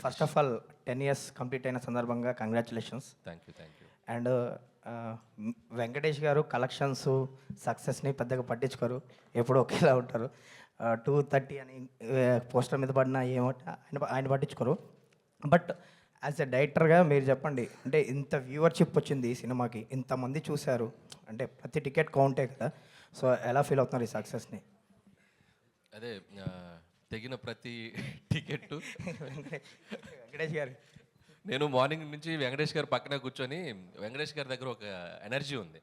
First of all 10 years complete అయిన సందర్భంగా congratulations. Thank you. And Venkatesh గారు కలెక్షన్స్ సక్సెస్ని పెద్దగా పట్టించుకోరు, ఎప్పుడు ఒకేలా ఉంటారు. 230 అని పోస్టర్ మీద పడిన ఏమో ఆయన పట్టించుకోరు. బట్ యాజ్ ఎ డైరెక్టర్గా మీరు చెప్పండి, అంటే ఇంత వ్యూవర్షిప్ వచ్చింది ఈ సినిమాకి, ఇంతమంది చూశారు, అంటే ప్రతి టికెట్ కౌంటే కదా. సో ఎలా ఫీల్ అవుతున్నారు ఈ సక్సెస్ని? అదే తెగిన ప్రతి టికెట్టు వెంకటేష్ గారు, నేను మార్నింగ్ నుంచి వెంకటేష్ గారు పక్కన కూర్చొని, వెంకటేష్ గారి దగ్గర ఒక ఎనర్జీ ఉంది.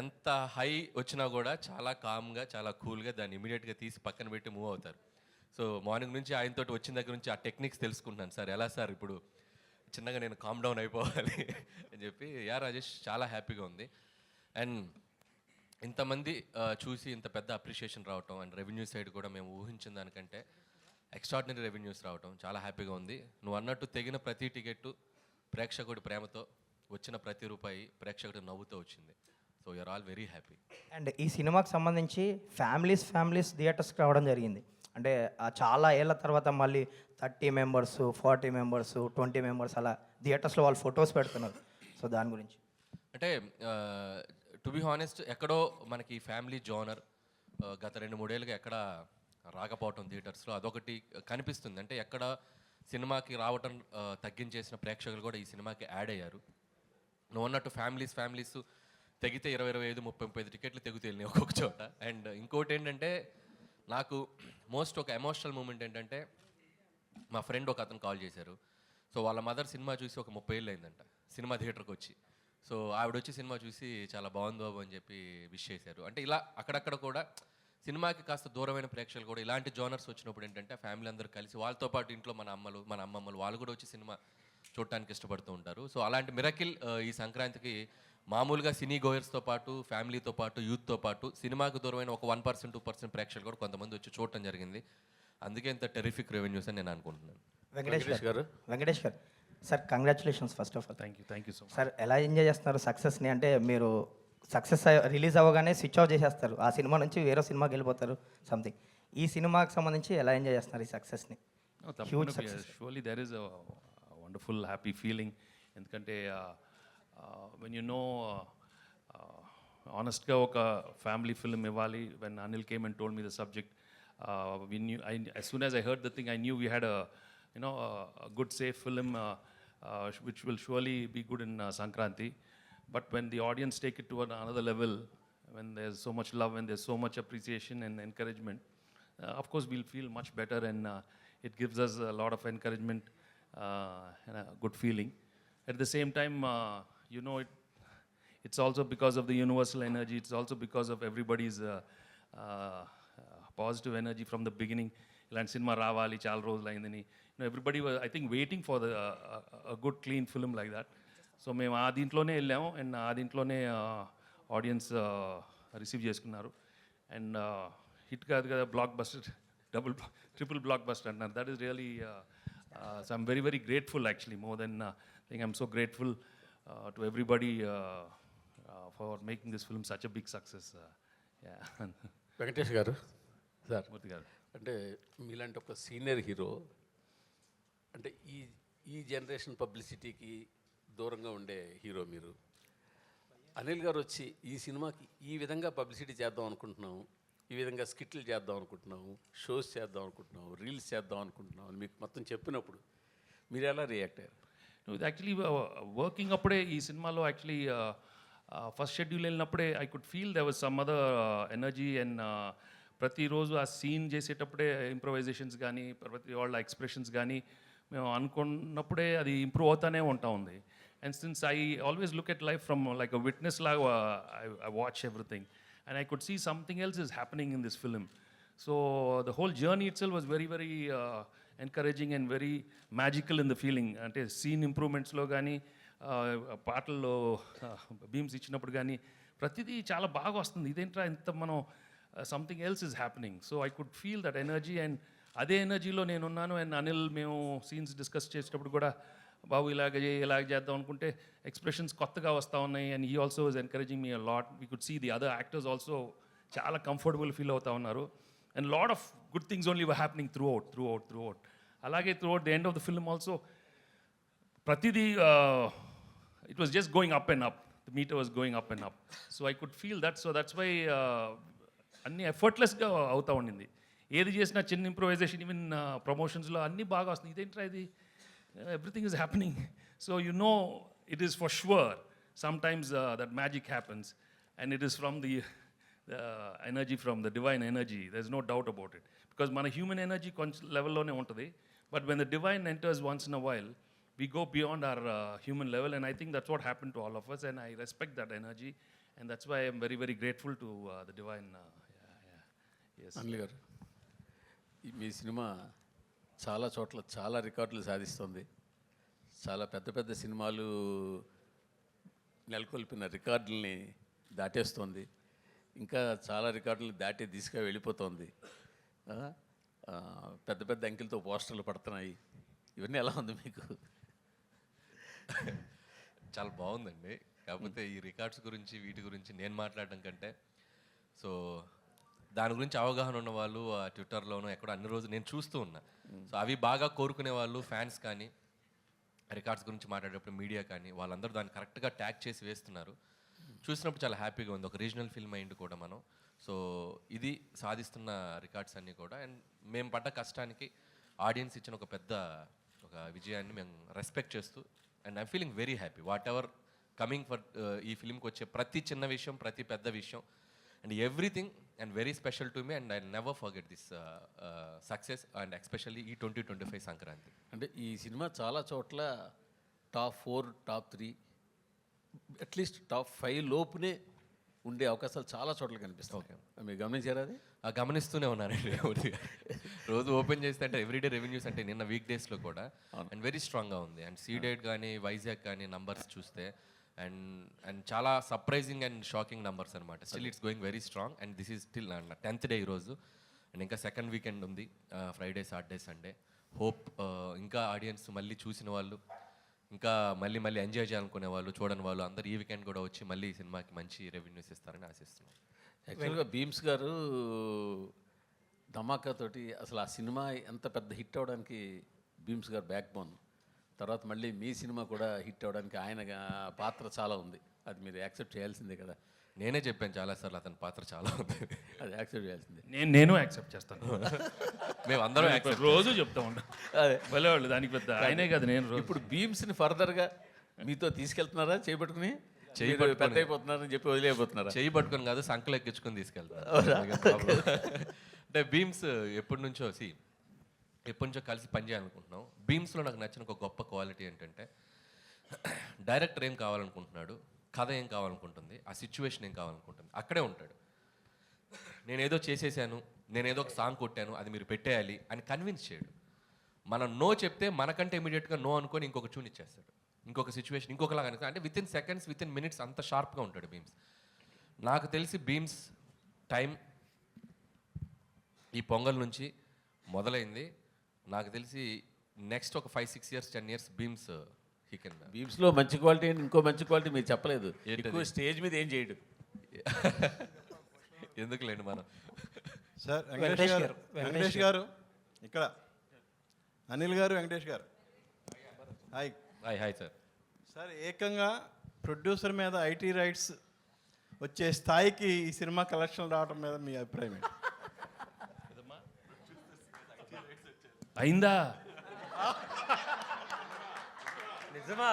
ఎంత హై వచ్చినా కూడా చాలా కామ్గా, చాలా కూల్గా దాన్ని ఇమీడియట్గా తీసి పక్కన పెట్టి మూవ్ అవుతారు. సో మార్నింగ్ నుంచి ఆయనతో వచ్చిన దగ్గర నుంచి ఆ టెక్నిక్స్ తెలుసుకుంటున్నాను. సార్ ఎలా సార్ ఇప్పుడు చిన్నగా నేను కామ్ డౌన్ అయిపోవాలి అని చెప్పి. రాజేష్ చాలా హ్యాపీగా ఉంది. అండ్ ఇంతమంది చూసి ఇంత పెద్ద అప్రిషియేషన్ రావటం, అండ్ రెవెన్యూ సైడ్ కూడా మేము ఊహించిన దానికంటే ఎక్స్ట్రాడినరీ రెవెన్యూస్ రావటం చాలా హ్యాపీగా ఉంది. నువ్వు అన్నట్టు తెగిన ప్రతి టికెట్టు ప్రేక్షకుడి ప్రేమతో, వచ్చిన ప్రతి రూపాయి ప్రేక్షకుడి నవ్వుతో వచ్చింది. So you are all very happy. And ఈ సినిమాకి సంబంధించి ఫ్యామిలీస్ థియేటర్స్కి రావడం జరిగింది. అంటే చాలా ఏళ్ళ తర్వాత మళ్ళీ 30 మెంబర్స్, 40 మెంబర్స్, 20 మెంబర్స్ అలా థియేటర్స్లో వాళ్ళు ఫొటోస్ పెడుతున్నారు. సో దాని గురించి అంటే టు బి హానెస్ట్, ఎక్కడో మనకి ఫ్యామిలీ జోనర్ గత 2-3 ఏళ్ళుగా ఎక్కడ రాకపోవటం థియేటర్స్లో అదొకటి కనిపిస్తుంది. అంటే ఎక్కడ సినిమాకి రావటం తగ్గించేసిన ప్రేక్షకులు కూడా ఈ సినిమాకి యాడ్ అయ్యారు. నువ్వు అన్నట్టు ఫ్యామిలీస్ తెగితే 20, 25, 30 టికెట్లు తెగుతేళ్ళి ఒక్కొక్క చోట. అండ్ ఇంకోటి ఏంటంటే, నాకు మోస్ట్ ఒక ఎమోషనల్ మూమెంట్ ఏంటంటే, మా ఫ్రెండ్ ఒక అతను కాల్ చేశారు. సో వాళ్ళ మదర్ సినిమా చూసి ఒక 30 ఏళ్ళు అయిందంట సినిమా థియేటర్కి వచ్చి. సో ఆవిడ వచ్చి సినిమా చూసి చాలా బాగుంది బాబు అని చెప్పి విష్ చేశారు. అంటే ఇలా అక్కడక్కడ కూడా సినిమాకి కాస్త దూరమైన ప్రేక్షకులు కూడా ఇలాంటి జోనర్స్ వచ్చినప్పుడు ఏంటంటే, ఫ్యామిలీ అందరూ కలిసి వాళ్ళతో పాటు ఇంట్లో మన అమ్మలు, మన అమ్మమ్మలు వాళ్ళు కూడా వచ్చి సినిమా చూడటానికి ఇష్టపడుతూ ఉంటారు. సో అలాంటి మిరకిల్ ఈ సంక్రాంతికి మామూలుగా సినీ గోయర్స్తో పాటు, ఫ్యామిలీతో పాటు, యూత్తో పాటు సినిమాకు దూరమైన ఒక 1%, 2% ప్రేక్షకులు కూడా కొంతమంది వచ్చి చూడటం జరిగింది. అందుకే ఇంత టెరిఫిక్ రెవెన్యూస్ అని నేను అనుకుంటున్నాను. Venkatesh garu sir, congratulations first of all. Thank you so much. Sir, ఎలా ఎంజాయ్ చేస్తున్నారు సక్సెస్ని? అంటే మీరు సక్సెస్ రిలీజ్ అవ్వగానే స్విచ్ ఆఫ్ చేసేస్తారు, ఆ సినిమా నుంచి వేరే సినిమాకి వెళ్ళిపోతారు సంథింగ్. ఈ సినిమాకి సంబంధించి ఎలా ఎంజాయ్ చేస్తున్నారు ఈ సక్సెస్ని? Huge success. Surely there is a wonderful happy feeling. ఎందుకంటే వెన్ యూ నో ఆనెస్ట్గా ఒక ఫ్యామిలీ ఫిల్మ్ ఇవ్వాలి. When Anil came and told me the subject, as soon as I heard the thing, I knew we had a good safe film which will surely be good in Sankranti. But when the audience take it to another level, when there's so much love and there's so much appreciation and encouragement, of course we'll feel much better, and it gives us a lot of encouragement and a good feeling. At the same time, it's also because of the universal energy. It's also because of everybody's positive energy from the beginning. ఇలాంటి cinema రావాలి, చాలా రోజులు అయిందని everybody I think waiting for a good clean film like that. So మేము ఆ దీంట్లోనే వెళ్ళాము, and ఆ దీంట్లోనే ఆడియన్స్ రిసీవ్ చేసుకున్నారు. అండ్ హిట్ కాదు కదా, blockbuster, triple blockbuster అంటున్నారు. That is really so I'm very very grateful actually. More than think I'm so grateful to everybody for making this film such a big success. Venkatesh garu, sir మూర్తి గారు, అంటే మీలాంటి ఒక senior hero, అంటే ఈ generation పబ్లిసిటీకి దూరంగా ఉండే hero మీరు. అనిల్ గారు వచ్చి ఈ సినిమాకి ఈ విధంగా పబ్లిసిటీ చేద్దాం అనుకుంటున్నాము, ఈ విధంగా స్కిట్లు చేద్దాం అనుకుంటున్నాము, షోస్ చేద్దాం అనుకుంటున్నాము, రీల్స్ చేద్దాం అనుకుంటున్నాం అని మీకు మొత్తం చెప్పినప్పుడు మీరు ఎలా రియాక్ట్ అయ్యారు? ఇది యాక్చువల్లీ వర్కింగ్ అప్పుడే ఈ సినిమాలో యాక్చువల్లీ ఫస్ట్ షెడ్యూల్ వెళ్ళినప్పుడే I could feel there was some other energy. And ప్రతిరోజు ఆ సీన్ చేసేటప్పుడే ఇంప్రొవైజేషన్స్ కానీ, ప్రతి వాళ్ళ ఎక్స్ప్రెషన్స్ కానీ మేము అనుకున్నప్పుడే అది ఇంప్రూవ్ అవుతానే ఉంటా ఉంది. And since I always look at life from like a witness లాగా, I watch everything and I could see something else is happening in this film. So the whole journey itself was very very encouraging and very magical in the feeling. అంటే scene ఇంప్రూవ్మెంట్స్లో కానీ, పాటల్లో beams ఇచ్చినప్పుడు కానీ ప్రతిదీ చాలా బాగా వస్తుంది. ఇదేంట్రా ఇంత మనం something else is happening. So I could feel that energy, and అదే ఎనర్జీలో నేనున్నాను. అండ్ అనిల్ మేము సీన్స్ డిస్కస్ చేసేటప్పుడు కూడా, బాబు ఇలాగ చేద్దాం అనుకుంటే ఎక్స్ప్రెషన్స్ కొత్తగా వస్తూ ఉన్నాయి. And he also was encouraging me a lot. We could see the other actors also చాలా కంఫర్టబుల్ ఫీల్ అవుతూ ఉన్నారు. And lot of good things only were happening throughout. అలాగే throughout the end of the film also ప్రతిదీ it was just going up and up the meter was going up and up so I could feel that so that's why అన్నీ ఎఫర్ట్లెస్గా అవుతూ ఉండింది. ఏది చేసినా చిన్న improvisation even ప్రమోషన్స్లో అన్నీ బాగా వస్తుంది. ఇదేంట్రా ఇది everything is happening. So you know it is for sure sometimes that magic happens and it is from the energy from the divine energy. There is no doubt about it because మన human energy కొంచెం లెవెల్లోనే ఉంటుంది. But when the divine enters once in a while we go beyond our human level, and I think that's what happened to all of us, and I respect that energy, and that's why I'm very, very grateful to the divine. Yes. Anil గారు, మీ cinema చాలా చోట్ల చాలా రికార్డులు సాధిస్తుంది. చాలా పెద్ద పెద్ద సినిమాలు నెలకొల్పిన రికార్డుల్ని దాటేస్తుంది. ఇంకా చాలా రికార్డులు దాటి దిశగా వెళ్ళిపోతుంది. పెద్ద పెద్ద అంకెలతో పోస్టర్లు పడుతున్నాయి. ఇవన్నీ ఎలా ఉంది మీకు? చాలా బాగుందండి. కాకపోతే ఈ రికార్డ్స్ గురించి వీటి గురించి నేను మాట్లాడడం కంటే సో దాని గురించి అవగాహన ఉన్న వాళ్ళు ఆ ట్విట్టర్లోనూ ఎక్కడో అన్ని రోజులు నేను చూస్తూ ఉన్నా. సో అవి బాగా కోరుకునే వాళ్ళు ఫ్యాన్స్ కానీ రికార్డ్స్ గురించి మాట్లాడేటప్పుడు మీడియా కానీ వాళ్ళందరూ దాన్ని కరెక్ట్గా ట్యాగ్ చేసి వేస్తున్నారు. చూసినప్పుడు చాలా హ్యాపీగా ఉంది. ఒక రీజనల్ ఫిల్మ్ అయింది కూడా మనం. సో ఇది సాధిస్తున్న రికార్డ్స్ అన్నీ కూడా అండ్ మేము పడ్డ కష్టానికి ఆడియన్స్ ఇచ్చిన ఒక పెద్ద ఒక విజయాన్ని మేము రెస్పెక్ట్ చేస్తూ and I'm feeling very happy what ever coming for ఈ ఫిల్మ్కి వచ్చే ప్రతి చిన్న విషయం ప్రతి పెద్ద విషయం and everything and very special to me and I never forget this success and especially ఈ 2025 సంక్రాంతి. అంటే ఈ సినిమా చాలా చోట్ల టాప్ 4 టాప్ 3 అట్లీస్ట్ టాప్ 5 లోపునే ఉండే అవకాశాలు చాలా చోట్ల కనిపిస్తాయి. ఓకే, మీరు గమనించారా అది? గమనిస్తూనే ఉన్నానండి. రోజు ఓపెన్ చేస్తే అంటే ఎవ్రీడే రెవెన్యూస్ అంటే నిన్న వీక్ డేస్లో కూడా అండ్ వెరీ స్ట్రాంగ్గా ఉంది. అండ్ సీడెడ్ కానీ వైజాగ్ కానీ నంబర్స్ చూస్తే అండ్ అండ్ చాలా సర్ప్రైజింగ్ అండ్ షాకింగ్ నంబర్స్ అనమాట. Still it's going very strong and this is still 10th day ఈరోజు అండ్ ఇంకా సెకండ్ వీకెండ్ ఉంది, ఫ్రైడే సాటర్డే సండే. హోప్ ఇంకా ఆడియన్స్ మళ్ళీ చూసిన వాళ్ళు ఇంకా మళ్ళీ మళ్ళీ ఎంజాయ్ చేయాలనుకునే వాళ్ళు చూడని వాళ్ళు అందరూ ఈ వీకెండ్ కూడా వచ్చి మళ్ళీ ఈ సినిమాకి మంచి రెవెన్యూస్ ఇస్తారని ఆశిస్తున్నాం. యాక్చువల్గా భీమ్స్ గారు ధమాకాతోటి అసలు ఆ సినిమా ఎంత పెద్ద హిట్ అవ్వడానికి భీమ్స్ గారు బ్యాక్ బోన్. తర్వాత మళ్ళీ మీ సినిమా కూడా హిట్ అవ్వడానికి ఆయన పాత్ర చాలా ఉంది. అది మీరు యాక్సెప్ట్ చేయాల్సిందే కదా. నేనే చెప్పాను చాలాసార్లు అతని పాత్ర చాలా ఉంది, అది యాక్సెప్ట్ చేయాల్సిందే. నేను యాక్సెప్ట్ చేస్తాను. మేము అందరం రోజు చెప్తా ఉంటాం అదే వాళ్ళు దానికి పెద్ద ఆయనే కదా. నేను ఇప్పుడు భీమ్స్ని ఫర్దర్గా మీతో తీసుకెళ్తున్నారా చేయబట్టుకుని? పెద్ద అయిపోతున్నారని చెప్పి వదిలేకపోతున్నారా? చేయి పట్టుకొని కాదు సంకలు ఎక్కించుకొని తీసుకెళ్తాను. అంటే భీమ్స్ ఎప్పటి నుంచో కలిసి పనిచేయాలనుకుంటున్నాం. భీమ్స్లో నాకు నచ్చిన ఒక గొప్ప క్వాలిటీ ఏంటంటే డైరెక్టర్ ఏం కావాలనుకుంటున్నాడు, కథ ఏం కావాలనుకుంటుంది, ఆ సిచ్యువేషన్ ఏం కావాలనుకుంటుంది, అక్కడే ఉంటాడు. నేనేదో చేసేసాను, నేనేదో ఒక సాంగ్ కొట్టాను, అది మీరు పెట్టేయాలి అని కన్విన్స్ చేయడు. మనం నో చెప్తే మనకంటే ఇమీడియట్గా నో అనుకొని ఇంకొక ట్యూన్ ఇచ్చేస్తాడు, ఇంకొక సిచ్యువేషన్ ఇంకొకలాగా అంటే with in seconds with in minutes అంత షార్ప్గా ఉంటాడు భీమ్స్. నాకు తెలిసి భీమ్స్ టైం ఈ పొంగల్ నుంచి మొదలైంది. నాకు తెలిసి నెక్స్ట్ ఒక 5-6 years 10 years Bheems he can. భీమ్స్లో మంచి క్వాలిటీ అండ్ ఇంకో మంచి క్వాలిటీ మీరు చెప్పలేదు. ఎక్కువ స్టేజ్ మీద ఏం చేయడు. ఎందుకులేండి మనం. సార్ వెంకటేష్ గారు ఇక్కడ, అనిల్ గారు, వెంకటేష్ గారు, హాయ్. Hi sir. సార్ ఏకంగా ప్రొడ్యూసర్ మీద ఐటీ రైట్స్ వచ్చే స్థాయికి ఈ సినిమా కలెక్షన్ రావడం మీద మీ అభిప్రాయం ఏంటి? అయిందా? నిజమా?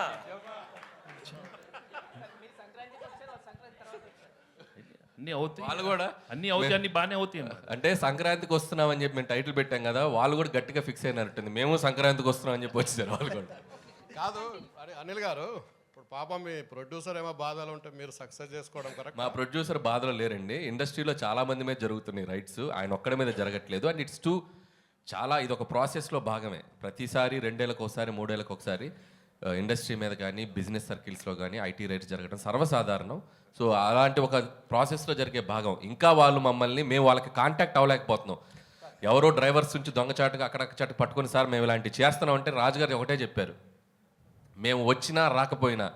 అన్నీ అవుతాయి, వాళ్ళు కూడా అన్నీ అవుతాయి, అన్నీ బాగానే అవుతాయి. అంటే సంక్రాంతికి వస్తున్నామని చెప్పి మేము టైటిల్ పెట్టాం కదా, వాళ్ళు కూడా గట్టిగా ఫిక్స్ అయినట్టుంది. మేము సంక్రాంతికి వస్తున్నామని చెప్పి వచ్చేసారు వాళ్ళు కూడా. కాదు అరే అనిల్ గారు, ఇప్పుడు పాపం మీ ప్రొడ్యూసర్ ఏమో బాధలు ఉంటే మీరు సక్సెస్ చేసుకోవడం కరెక్ట్. మా ప్రొడ్యూసర్ బాధలో లేరండి. ఇండస్ట్రీలో చాలా మంది మీద జరుగుతున్నాయి రైట్స్, ఆయన ఒక్కడి మీద జరగట్లేదు. అండ్ ఇట్స్ చాలా ఇది ఒక ప్రాసెస్లో భాగమే. ప్రతిసారి 2 ఏళ్ళకి ఒకసారి 3 ఏళ్ళకి ఒకసారి ఇండస్ట్రీ మీద కానీ బిజినెస్ సర్కిల్స్లో కానీ ఐటీ రైట్స్ జరగడం సర్వసాధారణం. సో అలాంటి ఒక ప్రాసెస్లో జరిగే భాగం. ఇంకా వాళ్ళు మమ్మల్ని మేము వాళ్ళకి కాంటాక్ట్ అవ్వలేకపోతున్నాం. ఎవరో డ్రైవర్స్ నుంచి దొంగచాటుగా అక్కడక్కడ పట్టుకుని సార్ మేము ఇలాంటివి చేస్తున్నాం అంటే రాజుగారు ఒకటే చెప్పారు, మేము వచ్చినా రాకపోయినా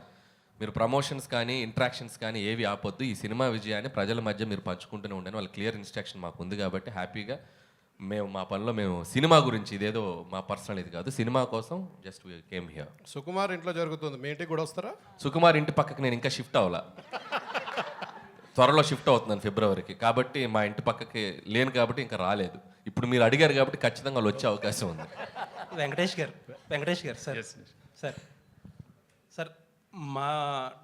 మీరు ప్రమోషన్స్ కానీ ఇంట్రాక్షన్స్ కానీ ఏవి ఆపొద్దు, ఈ సినిమా విజయాన్ని ప్రజల మధ్య మీరు పంచుకుంటూనే ఉండని వాళ్ళ క్లియర్ ఇన్స్ట్రక్షన్ మాకు ఉంది. కాబట్టి హ్యాపీగా మేము మా పనిలో మేము సినిమా గురించి ఇదేదో మా పర్సనల్ ఇది కాదు, సినిమా కోసం జస్ట్ కేమ్ హియర్. సుకుమార్ ఇంట్లో జరుగుతుంది, మీ ఇంటికి కూడా వస్తారా? సుకుమార్ ఇంటి పక్కకి నేను ఇంకా షిఫ్ట్ అవ్వాలా, త్వరలో షిఫ్ట్ అవుతున్నాను ఫిబ్రవరికి, కాబట్టి మా ఇంటి పక్కకి లేను కాబట్టి ఇంకా రాలేదు. ఇప్పుడు మీరు అడిగారు కాబట్టి ఖచ్చితంగా వాళ్ళు వచ్చే అవకాశం ఉంది. Venkatesh garu sir sir sir మా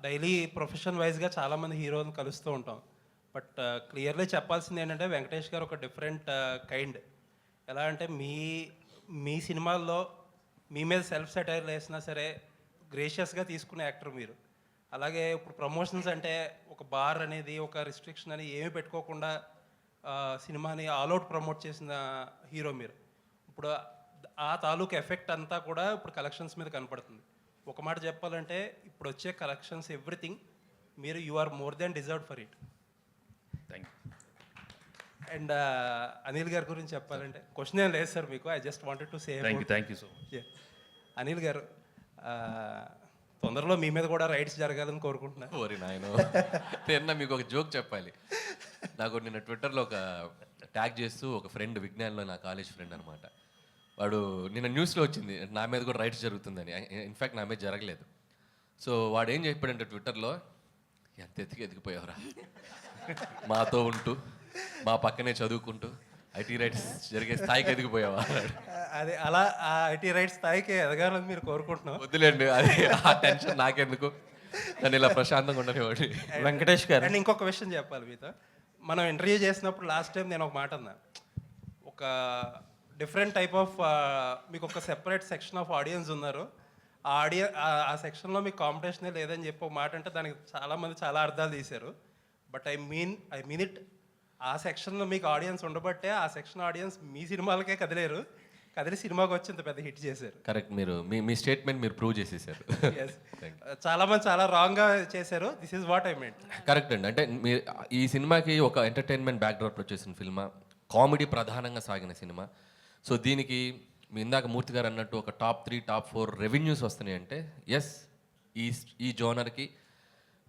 డైలీ ప్రొఫెషన్ వైజ్గా చాలామంది హీరోలను కలుస్తూ ఉంటాం. బట్ క్లియర్లీ చెప్పాల్సింది ఏంటంటే వెంకటేష్ గారు ఒక డిఫరెంట్ కైండ్. ఎలా అంటే మీ సినిమాల్లో మీ మీద సెల్ఫ్ సెటైర్ వేసినా సరే గ్రేషియస్గా తీసుకునే యాక్టర్ మీరు. అలాగే ఇప్పుడు ప్రమోషన్స్ అంటే ఒక బార్ అనేది ఒక రిస్ట్రిక్షన్ అని ఏమీ పెట్టుకోకుండా సినిమాని ఆల్అవుట్ ప్రమోట్ చేసిన హీరో మీరు. ఇప్పుడు ఆ తాలూకు ఎఫెక్ట్ అంతా కూడా ఇప్పుడు కలెక్షన్స్ మీద కనపడుతుంది. ఒక మాట చెప్పాలంటే ఇప్పుడు వచ్చే కలెక్షన్స్ ఎవ్రీథింగ్ మీరు you are more than deserved for it. Thank you. And Anil గారి గురించి చెప్పాలంటే క్వశ్చన్ ఏం లేదు సార్ మీకు. I just wanted to say thank you so much. Anil గారు తొందరలో మీ మీద కూడా రైడ్స్ జరగాలని కోరుకుంటున్నాను. ఓరి నాయనో, నిన్న మీకు ఒక జోక్ చెప్పాలి. నాకు నిన్న ట్విట్టర్లో ఒక ట్యాగ్ చేస్తూ ఒక ఫ్రెండ్, విజ్ఞాన్లో నా కాలేజ్ ఫ్రెండ్ అనమాట, వాడు నిన్న న్యూస్లో వచ్చింది నా మీద కూడా రైట్స్ జరుగుతుందని. ఇన్ఫ్యాక్ట్ నా మీద జరగలేదు. సో వాడు ఏం చెప్పాడంటే ట్విట్టర్లో, ఎంత ఎదిగిపోయావురా, మాతో ఉంటూ మా పక్కనే చదువుకుంటూ ఐటీ రైట్స్ జరిగే స్థాయికి ఎదిగిపోయావా అన్నాడు. అదే అలా ఆ ఐటీ రైట్స్ స్థాయికి ఎదగాలని మీరు కోరుకుంటున్నాం. వద్దులేండి, అది ఆ టెన్షన్ నాకెందుకు, నన్ను ఇలా ప్రశాంతంగా ఉండనివ్వండి. వెంకటేష్ గారు, అండ్ ఇంకొక విషయం చెప్పాలి మీతో. మనం ఇంటర్వ్యూ చేసినప్పుడు లాస్ట్ టైం నేను ఒక మాట అన్నా, ఒక డిఫరెంట్ టైప్ ఆఫ్ మీకు ఒక సెపరేట్ సెక్షన్ ఆఫ్ ఆడియన్స్ ఉన్నారు. ఆ సెక్షన్లో మీకు కాంపిటీషనే లేదని చెప్పి ఒక మాట అంటే దానికి చాలామంది చాలా అర్థాలు తీశారు. But I mean it. ఆ సెక్షన్లో మీకు ఆడియన్స్ ఉండబట్టే ఆ సెక్షన్ ఆడియన్స్ మీ సినిమాలకే కదిలి సినిమాకి వచ్చి ఇంత పెద్ద హిట్ చేశారు. కరెక్ట్, మీరు మీ స్టేట్మెంట్ మీరు ప్రూవ్ చేసేసారు. చాలామంది చాలా రాంగ్గా చేశారు. This is what I meant. Correct అండి. అంటే మీరు ఈ సినిమాకి ఒక ఎంటర్టైన్మెంట్ బ్యాక్డ్రాప్లో వచ్చేసిన సినిమా, కామెడీ ప్రధానంగా సాగిన సినిమా. సో దీనికి మీ ఇందాక మూర్తి గారు అన్నట్టు ఒక టాప్ 3 టాప్ 4 రెవెన్యూస్ వస్తున్నాయి అంటే ఎస్, ఈ జోనర్కి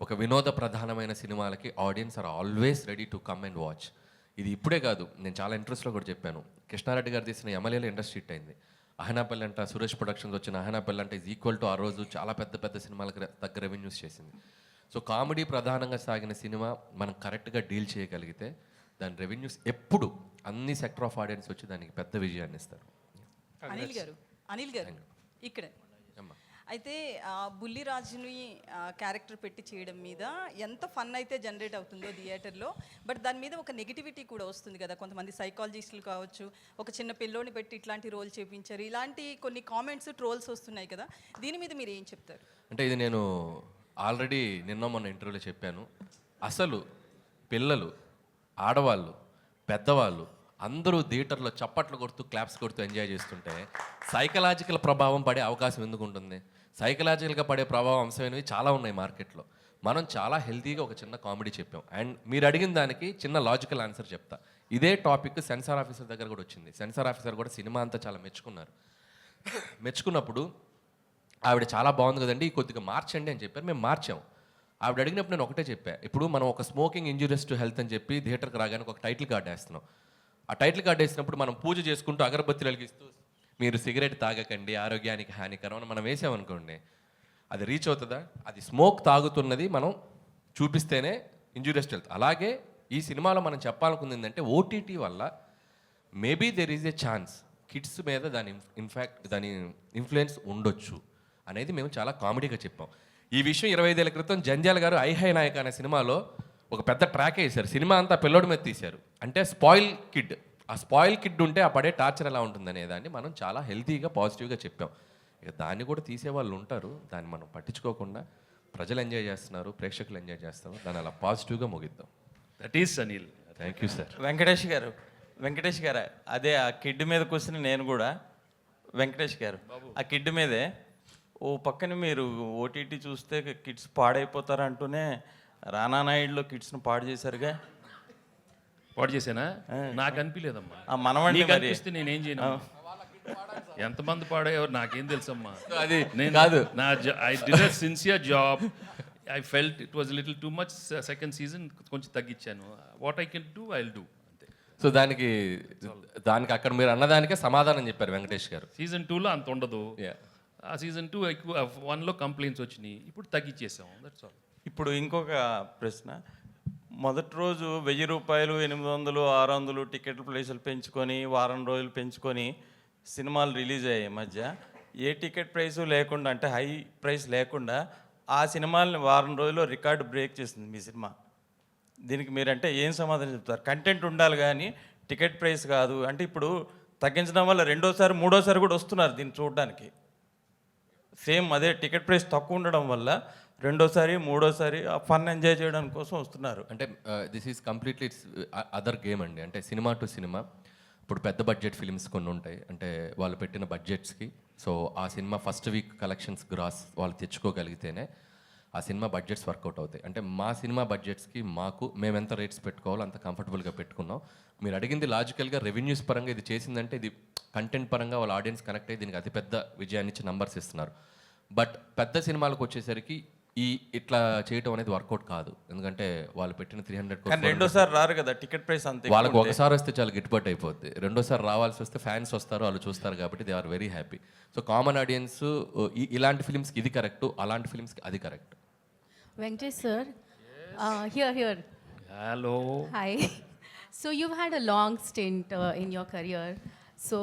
ఒక వినోద ప్రధానమైన సినిమాలకి audience are always ready to come and watch. ఇది ఇప్పుడే కాదు, నేను చాలా ఇంట్రెస్ట్లో కూడా చెప్పాను. కృష్ణారెడ్డి గారు తీసిన ఎమ్మెల్యేలో ఇండస్ట్రీ హిట్ అయింది. అహనాపల్లి అంట, సురేష్ ప్రొడక్షన్స్ వచ్చిన అహనాపల్లి అంటే ఈజ్ ఈక్వల్ టు ఆ రోజు చాలా పెద్ద సినిమాలకు తగ్గ రెవెన్యూస్ చేసింది. సో కామెడీ ప్రధానంగా సాగిన సినిమా మనం కరెక్ట్గా డీల్ చేయగలిగితే దాని రెవెన్యూస్ ఎప్పుడు అన్ని సెక్టర్ ఆఫ్ ఆడియన్స్ వచ్చి దానికి పెద్ద విజయాన్ని ఇస్తారు. అనిల్ గారు ఇక్కడే అయితే బుల్లిరాజుని క్యారెక్టర్ పెట్టి చేయడం మీద ఎంత ఫన్ అయితే జనరేట్ అవుతుందో థియేటర్లో, బట్ దాని మీద ఒక నెగిటివిటీ కూడా వస్తుంది కదా. కొంతమంది సైకాలజిస్టులు కావచ్చు, ఒక చిన్న పిల్లోని పెట్టి ఇట్లాంటి రోల్ చేయించారు, ఇలాంటి కొన్ని కామెంట్స్, ట్రోల్స్ వస్తున్నాయి కదా. దీని మీద మీరు ఏం చెప్తారు? అంటే ఇది నేను ఆల్రెడీ మొన్న ఇంటర్వ్యూలో చెప్పాను. అసలు పిల్లలు, ఆడవాళ్ళు, పెద్దవాళ్ళు అందరూ థియేటర్లో చప్పట్లు కొడుతూ క్లాప్స్ కొడుతూ ఎంజాయ్ చేస్తుంటే సైకలాజికల్ ప్రభావం పడే అవకాశం ఎందుకు ఉంటుంది? సైకలాజికల్గా పడే ప్రభావం అంశమైనవి చాలా ఉన్నాయి మార్కెట్లో. మనం చాలా హెల్తీగా ఒక చిన్న కామెడీ చెప్పాం. అండ్ మీరు అడిగిన దానికి చిన్న లాజికల్ ఆన్సర్ చెప్తా. ఇదే టాపిక్ సెన్సార్ ఆఫీసర్ దగ్గర కూడా వచ్చింది. సెన్సార్ ఆఫీసర్ కూడా సినిమా అంతా చాలా మెచ్చుకున్నప్పుడు ఆవిడ చాలా బాగుంది కదండి, కొద్దిగా మార్చండి అని చెప్పారు. మేము మార్చాం. ఆవిడ అడిగినప్పుడు నేను ఒకటే చెప్పా, ఇప్పుడు మనం ఒక స్మోకింగ్ ఇంజూరియస్ టు హెల్త్ అని చెప్పి థియేటర్కి రాగానే ఒక టైటిల్ కార్డ్ వేస్తున్నాం. ఆ టైటిల్ కార్డ్ వేసినప్పుడు మనం పూజ చేసుకుంటూ అగరబత్తులు వెలిగిస్తూ మీరు సిగరెట్ తాగకండి, ఆరోగ్యానికి హానికరం అని మనం వేసామనుకోండి, అది రీచ్ అవుతుందా? అది స్మోక్ తాగుతున్నది మనం చూపిస్తేనే ఇంజూరియస్ టు హెల్త్. అలాగే ఈ సినిమాలో మనం చెప్పాలనుకుంది ఏంటంటే ఓటీటీ వల్ల maybe there is a chance kids మీద దాని ఇన్ఫ్లుయెన్స్ ఉండొచ్చు అనేది మేము చాలా కామెడీగా చెప్పాం. ఈ విషయం 25 ఏళ్ల క్రితం జంధ్యాల గారు ఐహై నాయక్ అనే సినిమాలో ఒక పెద్ద ట్రాక్ వేశారు. సినిమా అంతా పిల్లోడి మీద తీశారు. అంటే స్పాయిల్ కిడ్, ఆ స్పాయిల్ కిడ్ ఉంటే ఆ పడే టార్చర్ ఎలా ఉంటుందనే దాన్ని మనం చాలా హెల్తీగా పాజిటివ్గా చెప్పాం. ఇక దాన్ని కూడా తీసేవాళ్ళు ఉంటారు, దాన్ని మనం పట్టించుకోకుండా ప్రజలు ఎంజాయ్ చేస్తున్నారు, ప్రేక్షకులు ఎంజాయ్ చేస్తారు, దాన్ని అలా పాజిటివ్గా ముగిద్దాం. That is Anil. Thank you sir. Venkatesh గారు అదే ఆ కిడ్ మీద కూర్చుని నేను కూడా వెంకటేష్ గారు ఆ కిడ్ మీదే ఓ పక్కన మీరు ఓటీటీ చూస్తే కిడ్స్ పాడైపోతారు అంటూనే రానా నాయుడులో కిడ్స్ను పాడు చేశారుగా. పాడు చేశానా? నాకు అనిపించలేదమ్మా. ఆ మనవాడిని నీకు మరి. అనిపిస్తే నేనేం చేయను. ఎంతమంది పాడేవారు నాకేం తెలుసమ్మా. అది నేను కాదు. I did a sincere job. I felt it was little too much. Second season కొంచెం తగ్గించాను. What I can do I will do. So దానికి దానికి అక్కడ మీరు అన్నదానికే సమాధానం చెప్పారు వెంకటేష్ గారు. సీజన్ 2లో అంత ఉండదు. Yeah. ఆ సీజన్ 2 ఎక్కువ 1లో కంప్లైంట్స్ వచ్చినాయి, ఇప్పుడు తగ్గించేసాం, దట్స్ ఆల్. ఇప్పుడు ఇంకొక ప్రశ్న, మొదటి రోజు 1000 రూపాయలు, 800, 600 టికెట్ల ప్రైసులు పెంచుకొని వారం రోజులు పెంచుకొని సినిమాలు రిలీజ్ అయ్యాయి. మధ్య ఏ టికెట్ ప్రైసు లేకుండా, అంటే హై ప్రైస్ లేకుండా ఆ సినిమాలని వారం రోజుల్లో రికార్డు బ్రేక్ చేసింది మీ సినిమా. దీనికి మీరంటే ఏం సమాధానం చెప్తారు? కంటెంట్ ఉండాలి కానీ టికెట్ ప్రైస్ కాదు అంటే, ఇప్పుడు తగ్గించడం వల్ల రెండోసారి మూడోసారి కూడా వస్తున్నారు దీన్ని చూడడానికి. సేమ్ అదే టికెట్ ప్రైస్ తక్కువ ఉండడం వల్ల రెండోసారి మూడోసారి ఆ ఫన్ ఎంజాయ్ చేయడానికి కోసం వస్తున్నారు. అంటే this is completely it's other game అండి. అంటే సినిమా టు సినిమా, ఇప్పుడు పెద్ద బడ్జెట్ ఫిలిమ్స్ కొన్ని ఉంటాయి, అంటే వాళ్ళు పెట్టిన బడ్జెట్స్కి, సో ఆ cinema first week collections gross వాళ్ళు తెచ్చుకోగలిగితేనే ఆ సినిమా బడ్జెట్స్ వర్కౌట్ అవుతాయి. అంటే మా సినిమా బడ్జెట్స్కి మేము ఎంత రేట్స్ పెట్టుకోవాలో అంత కంఫర్టబుల్గా పెట్టుకున్నాం. మీరు అడిగింది లాజికల్గా రెవెన్యూస్ పరంగా ఇది చేసిందంటే, ఇది కంటెంట్ పరంగా వాళ్ళ ఆడియన్స్ కనెక్ట్ అయ్యి దీనికి అతిపెద్ద విజయాన్ని ఇచ్చి నంబర్స్ ఇస్తున్నారు. బట్ పెద్ద సినిమాలకు వచ్చేసరికి ఇట్లా చేయటం అనేది వర్కౌట్ కాదు. ఎందుకంటే వాళ్ళు పెట్టిన 300 కానీ రెండోసారి రారు కదా టికెట్ ప్రైస్ అంతే. వాళ్ళకి ఒకసారి వస్తే చాలా గిట్టుబాటు అయిపోద్ది, రెండోసారి రావాల్సి వస్తే ఫ్యాన్స్ వస్తారు, వాళ్ళు చూస్తారు, కాబట్టి they are very happy. So common audience ఇలాంటి ఫిల్మ్స్కి ఇది కరెక్ట్, అలాంటి ఫిల్మ్స్కి అది correct. Venkatesh sir, here. Hello. Hi. So you've had a long stint in your career. So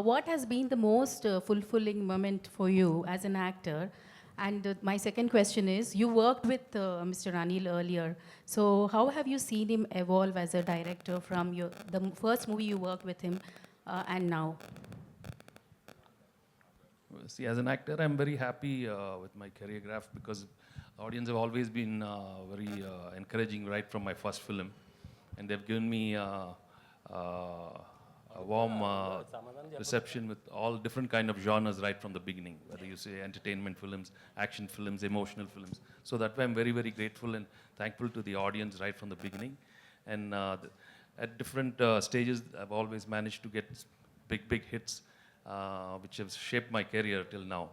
what has been the most fulfilling moment for you as an actor? And my second question is, you worked with Mr. Anil earlier. So how have you seen him evolve as a director from the first movie you worked with him and now? See, as an actor, I'm very happy with my choreograph, because the audience have always been very encouraging right from my first film, and they've given me a warm reception with all different kind of genres right from the beginning, whether you say entertainment films, action films, emotional films. So that's why I'm very, very grateful and thankful to the audience right from the beginning. And at different stages, I've always managed to get big hits, which have shaped my career till now.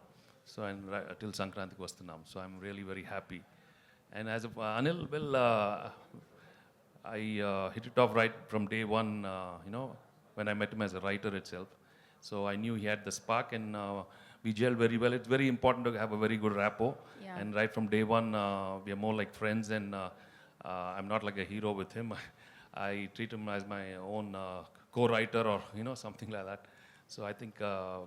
So I'm till Sankranti Vastanam. So I'm really very happy. And as of Anil, well, I hit it off right from day one, when I met him as a writer itself. So I knew he had the spark, and we gel very well. It's very important to have a very good rapport. Yeah. And right from day one, we are more like friends, and I'm not like a hero with him. I treat him as my own co-writer, or something like that. So I think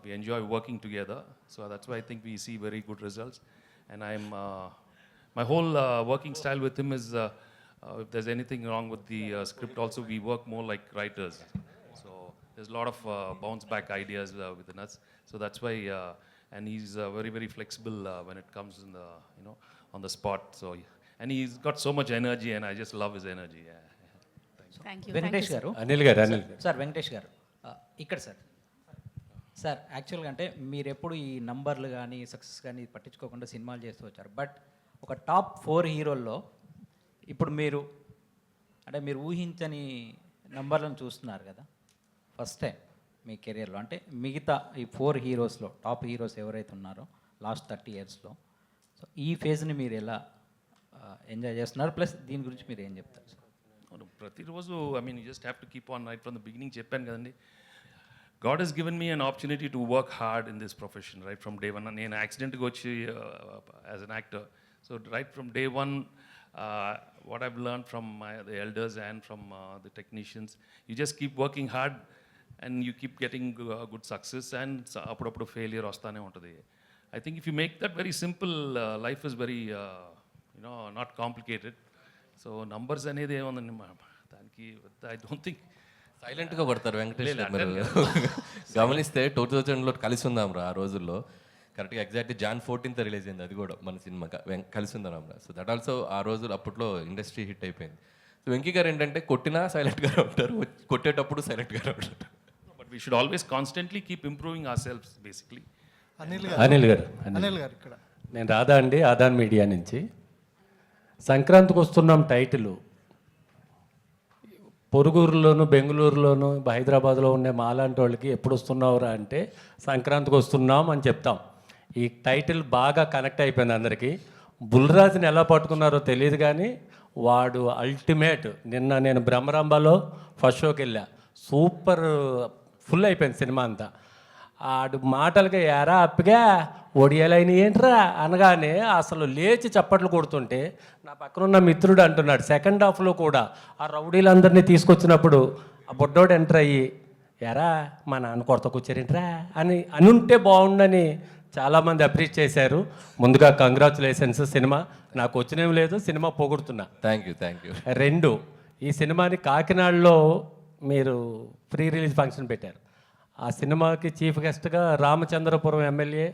we enjoy working together. So that's why I think we see very good results. And my whole working style with him is, if there's anything wrong with the script also, we work more like writers. So there's a lot of bounce back ideas within us. So that's why, and he's very, very flexible when it comes in the, on the spot. So, and he's got so much energy, and I just love his energy. Yeah. Thank you. Venkatesh garu, sir Venkatesh గారు ఇక్కడ sir యాక్చువల్గా అంటే మీరు ఎప్పుడు ఈ నంబర్లు కానీ success కానీ పట్టించుకోకుండా సినిమాలు చేస్తూ వచ్చారు. బట్ ఒక టాప్ 4 హీరోల్లో ఇప్పుడు మీరు ఊహించని నంబర్లను చూస్తున్నారు కదా ఫస్ట్ టైం మీ కెరియర్లో. అంటే మిగతా ఈ 4 హీరోస్లో టాప్ హీరోస్ ఎవరైతే ఉన్నారో లాస్ట్ 30 yearsలో, సో ఈ ఫేజ్ని మీరు ఎలా ఎంజాయ్ చేస్తున్నారు, ప్లస్ దీని గురించి మీరు ఏం చెప్తారు సార్? ప్రతిరోజు you just have to keep on right from the beginning. చెప్పాను కదండి, God has given me an opportunity to work hard in this profession right from day one. నేను యాక్సిడెంట్గా వచ్చి as an actor. So right from day one, what I've learned from the elders and from the technicians, you just keep working hard and you keep getting good success, and అప్పుడప్పుడు failure వస్తానే ఉంటుంది. I think if you make that very simple, life is very, not complicated. So numbers అనేది ఏముందండి దానికి, I don't think. సైలెంట్గా పడతారు వెంకటేష్ గారు. మీరు గమనిస్తే 2000లో కలిసి ఉందాం రా, ఆ రోజుల్లో కరెక్ట్గా ఎగ్జాక్ట్లీ Jan 14th రిలీజ్ అయింది, అది కూడా మన సినిమా కలిసి ఉందాం రా. సో దట్ ఆల్సో ఆ రోజు అప్పట్లో ఇండస్ట్రీ హిట్ అయిపోయింది. సో వెంకీ గారు ఏంటంటే కొట్టినా సైలెంట్గా ఉంటారు, కొట్టేటప్పుడు సైలెంట్గా ఉంటారు. But we should always constantly keep improving ourselves, basically. Anil గారు ఇక్కడ నేను రాధా అండి, ఆదాన్ మీడియా నుంచి. సంక్రాంతికి వస్తున్నాం టైటిల్ పొరుగురులోను బెంగళూరులోను హైదరాబాద్లో ఉండే మాలాంటి వాళ్ళకి ఎప్పుడు వస్తున్నావురా అంటే సంక్రాంతికి వస్తున్నాం అని చెప్తాం. ఈ టైటిల్ బాగా కనెక్ట్ అయిపోయింది అందరికీ. బుల్రాజ్ని ఎలా పట్టుకున్నారో తెలియదు కానీ వాడు అల్టిమేట్. నిన్న నేను బ్రహ్మరంభలో ఫస్ట్ షోకి వెళ్ళా, సూపర్ ఫుల్ అయిపోయింది సినిమా అంతా. ఆడు మాటలకి ఎరా అప్పగా ఒడియాలైన ఏంట్రా అనగానే అసలు లేచి చప్పట్లు కొడుతుంటే నా పక్కన ఉన్న మిత్రుడు అంటున్నాడు సెకండ్ హాఫ్లో కూడా ఆ రౌడీలందరినీ తీసుకొచ్చినప్పుడు ఆ బుడ్డోడు ఎంటర్ అయ్యి ఎరా మా నాన్న కొరత కూర్చారేంట్రా అని అనుంటే బాగుండని చాలామంది అప్రిషియేట్ చేశారు. ముందుగా కంగ్రాచులేషన్స్. సినిమా నాకు వచ్చినేం లేదు, సినిమా పొగుడుతున్నా. Thank you. 2, ఈ సినిమాని కాకినాడలో మీరు ప్రీ రిలీజ్ ఫంక్షన్ పెట్టారు. ఆ సినిమాకి చీఫ్ గెస్ట్గా రామచంద్రపురం ఎమ్మెల్యే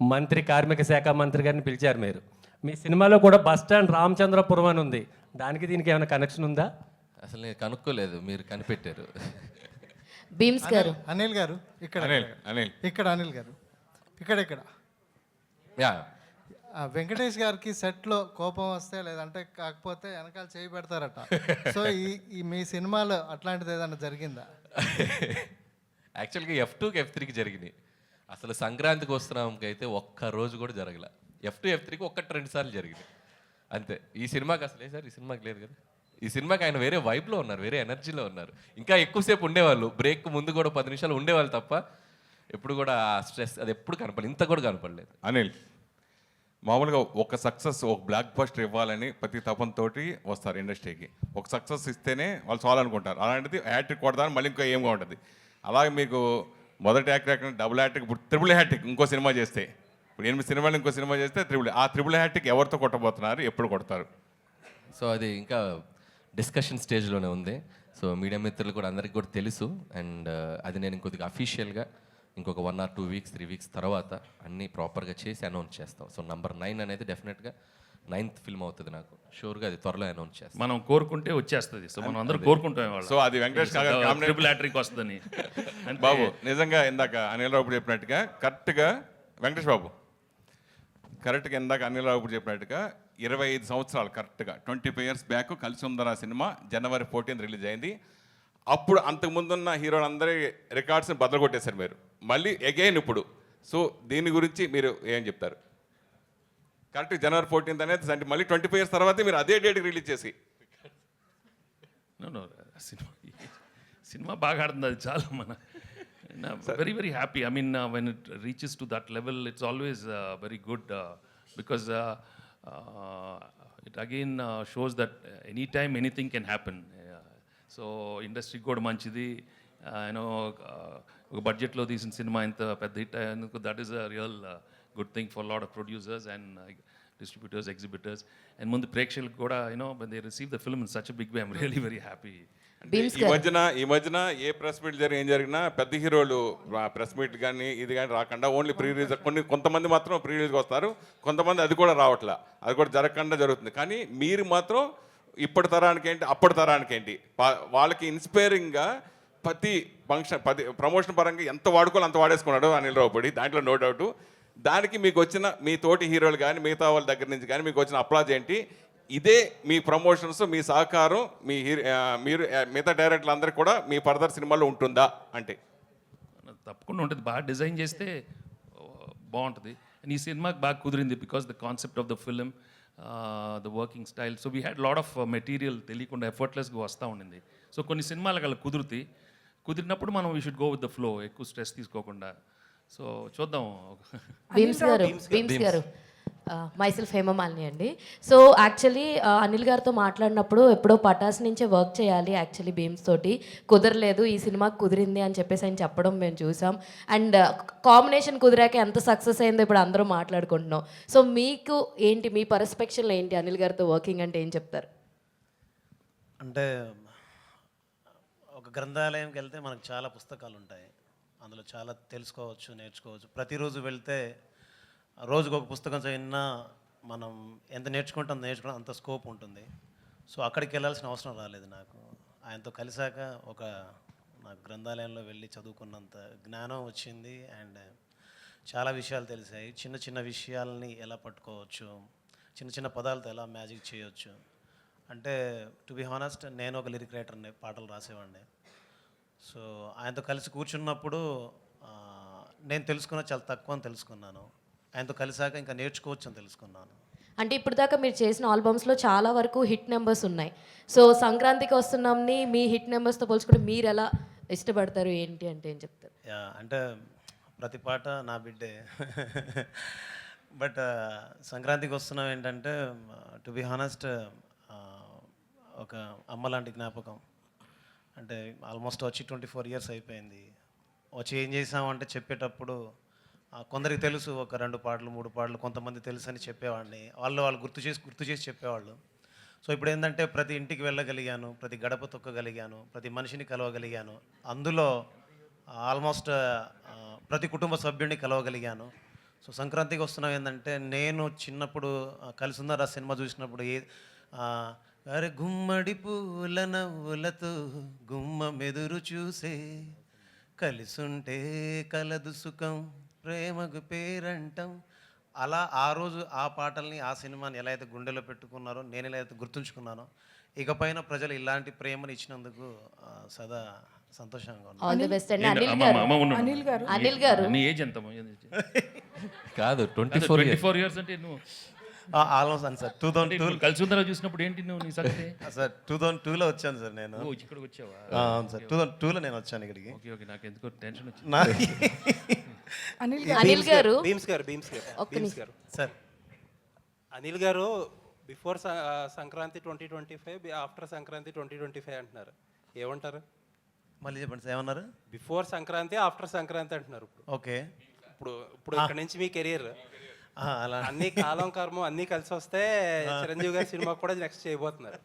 మంత్రి, కార్మిక శాఖ మంత్రి గారిని పిలిచారు మీరు. మీ సినిమాలో కూడా బస్ స్టాండ్ రామచంద్రపురం అని ఉంది. దానికి దీనికి ఏమైనా కనెక్షన్ ఉందా? అసలు నేను కనుక్కోలేదు, మీరు కనిపెట్టారు. బీమ్స్ గారు. అనిల్ గారు ఇక్కడ ఇక్కడ అనిల్ గారు ఇక్కడ యా వెంకటేష్ గారికి సెట్లో కోపం వస్తే లేదంటే కాకపోతే వెనకాల చేయి పెడతారట. సో ఈ మీ సినిమాలో అట్లాంటిది ఏదైనా జరిగిందా? యాక్చువల్గా F2కి F3కి జరిగినాయి. అసలు సంక్రాంతికి వస్తున్నాంకి అయితే ఒక్క రోజు కూడా జరగల. F2 F3కి 1-2 సార్లు జరిగినాయి అంతే. ఈ సినిమాకి అసలే సార్, ఈ సినిమాకి లేదు కదా. ఈ సినిమాకి ఆయన వేరే వైబ్లో ఉన్నారు, వేరే ఎనర్జీలో ఉన్నారు. ఇంకా ఎక్కువసేపు ఉండేవాళ్ళు, బ్రేక్ ముందు కూడా 10 నిమిషాలు ఉండేవాళ్ళు తప్ప ఎప్పుడు కూడా స్ట్రెస్ అది ఎప్పుడు కనపడలేదు, ఇంత కూడా కనపడలేదు. అనిల్, మామూలుగా ఒక సక్సెస్, ఒక బ్లాక్ బస్టర్ ఇవ్వాలని ప్రతి తపంతోటి వస్తారు ఇండస్ట్రీకి. ఒక సక్సెస్ ఇస్తేనే వాళ్ళు చాలు అనుకుంటారు. అలాంటిది హ్యాట్రిక్ కొడతాను మళ్ళీ ఇంకా ఏమో ఉంటుంది. అలాగే మీకు మొదటి హ్యాట్రిక్, డబుల్ హ్యాట్రిక్, ఇప్పుడు ట్రిపుల్ హ్యాట్రిక్ ఇంకో సినిమా చేస్తే, ఇప్పుడు 8 సినిమాలు ఇంకో సినిమా చేస్తే ట్రిపుల్ హ్యాట్రిక్ ఎవరితో కొట్టబోతున్నారు, ఎప్పుడు కొడతారు? సో అది ఇంకా డిస్కషన్ స్టేజ్లోనే ఉంది. సో మీడియా మిత్రులు కూడా అందరికీ కూడా తెలుసు. అండ్ అది నేను ఇంకొద్దిగా అఫీషియల్గా ఇంకొక 1 or 2 weeks 3 weeks తర్వాత అన్నీ ప్రాపర్గా చేసి అనౌన్స్ చేస్తాం. సో నంబర్ 9 అనేది డెఫినెట్గా 9th ఫిల్మ్ అవుతుంది. నాకు షూర్గా అది త్వరలో అనౌన్స్ చేస్తాం. మనం కోరుకుంటే వచ్చేస్తుంది. సో మనం అందరూ కోరుకుంటాం. సో అది వెంకటేష్ ట్రిపుల్ హ్యాట్రిక్ వస్తుందని. బాబు నిజంగా ఇందాక అనిల్ రావు చెప్పినట్టుగా కరెక్ట్గా వెంకటేష్ బాబు కరెక్ట్గా ఇందాక అనిల్ రావు చెప్పినట్టుగా 25 సంవత్సరాలు కరెక్ట్గా 25 years బ్యాక్ కలిసి ఉందన్న సినిమా January 14th రిలీజ్ అయింది. అప్పుడు అంతకుముందున్న హీరోలందరి రికార్డ్స్ని బద్దలు కొట్టేశారు మీరు, మళ్ళీ అగైన్ ఇప్పుడు. సో దీని గురించి మీరు ఏం చెప్తారు? కరెక్ట్ January 14th అనేది అంటే మళ్ళీ 25 years తర్వాతే మీరు అదే డేట్కి రిలీజ్ చేసి. సినిమా బాగా ఆడుతుంది, అది చాలా మన very very happy. I mean when it reaches to that level it's always very good because it again shows that any time anything can happen. So ఇండస్ట్రీకి కూడా మంచిది. యూనో ఒక బడ్జెట్లో తీసిన సినిమా ఇంత పెద్ద హిట్ అయ్యేందుకు that is a real good thing for lot of producers and distributors, exhibitors. And ముందు ప్రేక్షకులకు కూడా you know they receive the film in such a big way. I'm really very happy. ఈ మధ్యన ఏ ప్రెస్ మీట్ ఏం జరిగినా పెద్ద హీరోలు ప్రెస్ మీట్ కానీ ఇది కానీ రాకుండా ఓన్లీ ప్రీ రిలీజ్, కొంతమంది మాత్రం ప్రీ రిలీజ్కి వస్తారు, కొంతమంది అది కూడా రావట్లా, అది కూడా జరగకుండా జరుగుతుంది. కానీ మీరు మాత్రం ఇప్పటి తరానికి ఏంటి అప్పటి తరానికి ఏంటి వాళ్ళకి ఇన్స్పైరింగ్గా ప్రతి ఫంక్షన్ ప్రమోషన్ పరంగా ఎంత వాడుకోవాలి అంత వాడేసుకున్నాడు అనిల్ రావుపూడి, దాంట్లో నో డౌట్. దానికి మీకు వచ్చిన మీ తోటి హీరోలు కానీ మిగతా వాళ్ళ దగ్గర నుంచి కానీ మీకు వచ్చిన అప్లాజ్ ఏంటి? ఇదే మీ ప్రమోషన్స్, మీ సహకారం మీరు మిగతా డైరెక్టర్లు అందరికీ కూడా మీ ఫర్దర్ సినిమాలో ఉంటుందా అంటే? తప్పకుండా ఉంటుంది. బాగా డిజైన్ చేస్తే బాగుంటుంది. అండ్ ఈ సినిమాకి బాగా కుదిరింది because the concept of the film, the working style. So we had lot of material తెలియకుండా ఎఫర్ట్లెస్గా వస్తూ ఉండింది. సో కొన్ని సినిమాలకు అలా కుదిరినప్పుడు మనం we should go with the flow, ఎక్కువ స్ట్రెస్ తీసుకోకుండా. సో చూద్దాం. బీమ్స్ గారు మైసెల్ఫ్ హేమమాలిని అండి. సో యాక్చువల్లీ అనిల్ గారితో మాట్లాడినప్పుడు ఎప్పుడో పటాస్ నుంచే వర్క్ చేయాలి యాక్చువల్లీ బీమ్స్ తోటి, కుదరలేదు, ఈ సినిమాకి కుదిరింది అని చెప్పేసి ఆయన చెప్పడం మేము చూసాం. అండ్ కాంబినేషన్ కుదిరాక ఎంత సక్సెస్ అయిందో ఇప్పుడు అందరూ మాట్లాడుకుంటున్నాం. సో మీకు ఏంటి, మీ పర్స్పెక్షన్లో ఏంటి అనిల్ గారితో వర్కింగ్ అంటే ఏం చెప్తారు? అంటే ఒక గ్రంథాలయంకి వెళ్తే మనకు చాలా పుస్తకాలు ఉంటాయి, అందులో చాలా తెలుసుకోవచ్చు, నేర్చుకోవచ్చు. ప్రతిరోజు వెళ్తే రోజుకు ఒక పుస్తకం చదివినా మనం ఎంత నేర్చుకుంటాం అంత స్కోప్ ఉంటుంది. సో అక్కడికి వెళ్ళాల్సిన అవసరం రాలేదు నాకు. ఆయనతో కలిసాక నాకు గ్రంథాలయంలో వెళ్ళి చదువుకున్నంత జ్ఞానం వచ్చింది. అండ్ చాలా విషయాలు తెలిసాయి. చిన్న చిన్న విషయాలని ఎలా పట్టుకోవచ్చు, చిన్న చిన్న పదాలతో ఎలా మ్యాజిక్ చేయొచ్చు. అంటే టు బి హానెస్ట్ నేను ఒక లిరిక్ రైటర్ని, పాటలు రాసేవాడిని. సో ఆయనతో కలిసి కూర్చున్నప్పుడు నేను చాలా తక్కువ అని తెలుసుకున్నాను. ఆయనతో కలిసాక ఇంకా నేర్చుకోవచ్చు అని తెలుసుకున్నాను. అంటే ఇప్పుడు దాకా మీరు చేసిన ఆల్బమ్స్లో చాలా వరకు హిట్ నెంబర్స్ ఉన్నాయి. సో సంక్రాంతికి వస్తున్నాంని మీ హిట్ నెంబర్స్తో పోల్చుకుంటే మీరు ఎలా ఇష్టపడతారు ఏంటి అంటే ఏం చెప్తారు? యా, అంటే ప్రతి పాట నా బిడ్డే. బట్ సంక్రాంతికి వస్తున్నాం ఏంటంటే, టు బి హానెస్ట్, ఒక అమ్మ లాంటి జ్ఞాపకం. అంటే ఆల్మోస్ట్ వచ్చి 24 ఇయర్స్ అయిపోయింది. వచ్చి ఏం చేసామంటే చెప్పేటప్పుడు కొందరికి తెలుసు, ఒక 2 పాటలు 3 పాటలు, కొంతమంది తెలుసు అని చెప్పేవాడిని. వాళ్ళు గుర్తు చేసి చెప్పేవాళ్ళు. సో ఇప్పుడు ఏంటంటే ప్రతి ఇంటికి వెళ్ళగలిగాను, ప్రతి గడప తొక్కగలిగాను, ప్రతి మనిషిని కలవగలిగాను. అందులో ఆల్మోస్ట్ ప్రతి కుటుంబ సభ్యుడిని కలవగలిగాను. సో సంక్రాంతికి వస్తున్నాం ఏంటంటే, నేను చిన్నప్పుడు కలిసి ఉన్నారా సినిమా చూసినప్పుడు అరే గుమ్మడి పూల నవ్వులతో గుమ్మ మెదురు చూసే, కలిసుంటే కలదు సుఖం ప్రేమకు పేరంటం, అలా ఆ రోజు ఆ పాటల్ని, ఆ సినిమాని ఎలా అయితే గుండెలో పెట్టుకున్నారో, నేను ఎలా అయితే గుర్తుంచుకున్నానో, ఇకపైన ప్రజలు ఇలాంటి ప్రేమను ఇచ్చినందుకు సదా సంతోషంగా ఉన్నాను. ఆల్ ది బెస్ట్ అండి. అనిల్ గారు నీ ఏజ్ ఎంత? కాదు 24 ఇయర్స్ అంటే నువ్వు ఆల్మోస్ట్ అని సార్ 2002 కలిసి ఉందరా చూసినప్పుడు ఏంటి నువ్వు నీ సంగతి? సార్ 2002లో వచ్చాను సార్ నేను. ఇక్కడికి వచ్చావా? అవును సార్, 2002లో నేను వచ్చాను ఇక్కడికి. ఓకే ఓకే, నాకు ఎందుకో టెన్షన్ వచ్చింది. అనిల్ గారు సార్, అనిల్ గారు బిఫోర్ సంక్రాంతి 2025, ఆఫ్టర్ సంక్రాంతి 2025 అంటున్నారు, ఏమంటారు? మళ్ళీ చెప్పండి సార్, ఏమన్నారు? బిఫోర్ సంక్రాంతి, ఆఫ్టర్ సంక్రాంతి అంటున్నారు. ఓకే, ఇప్పుడు ఇక్కడ నుంచి మీ కెరీర్ అలా అన్ని కాలం కర్మం అన్నీ కలిసి వస్తే చిరంజీవి గారి సినిమా కూడా నెక్స్ట్ చేయబోతున్నారు.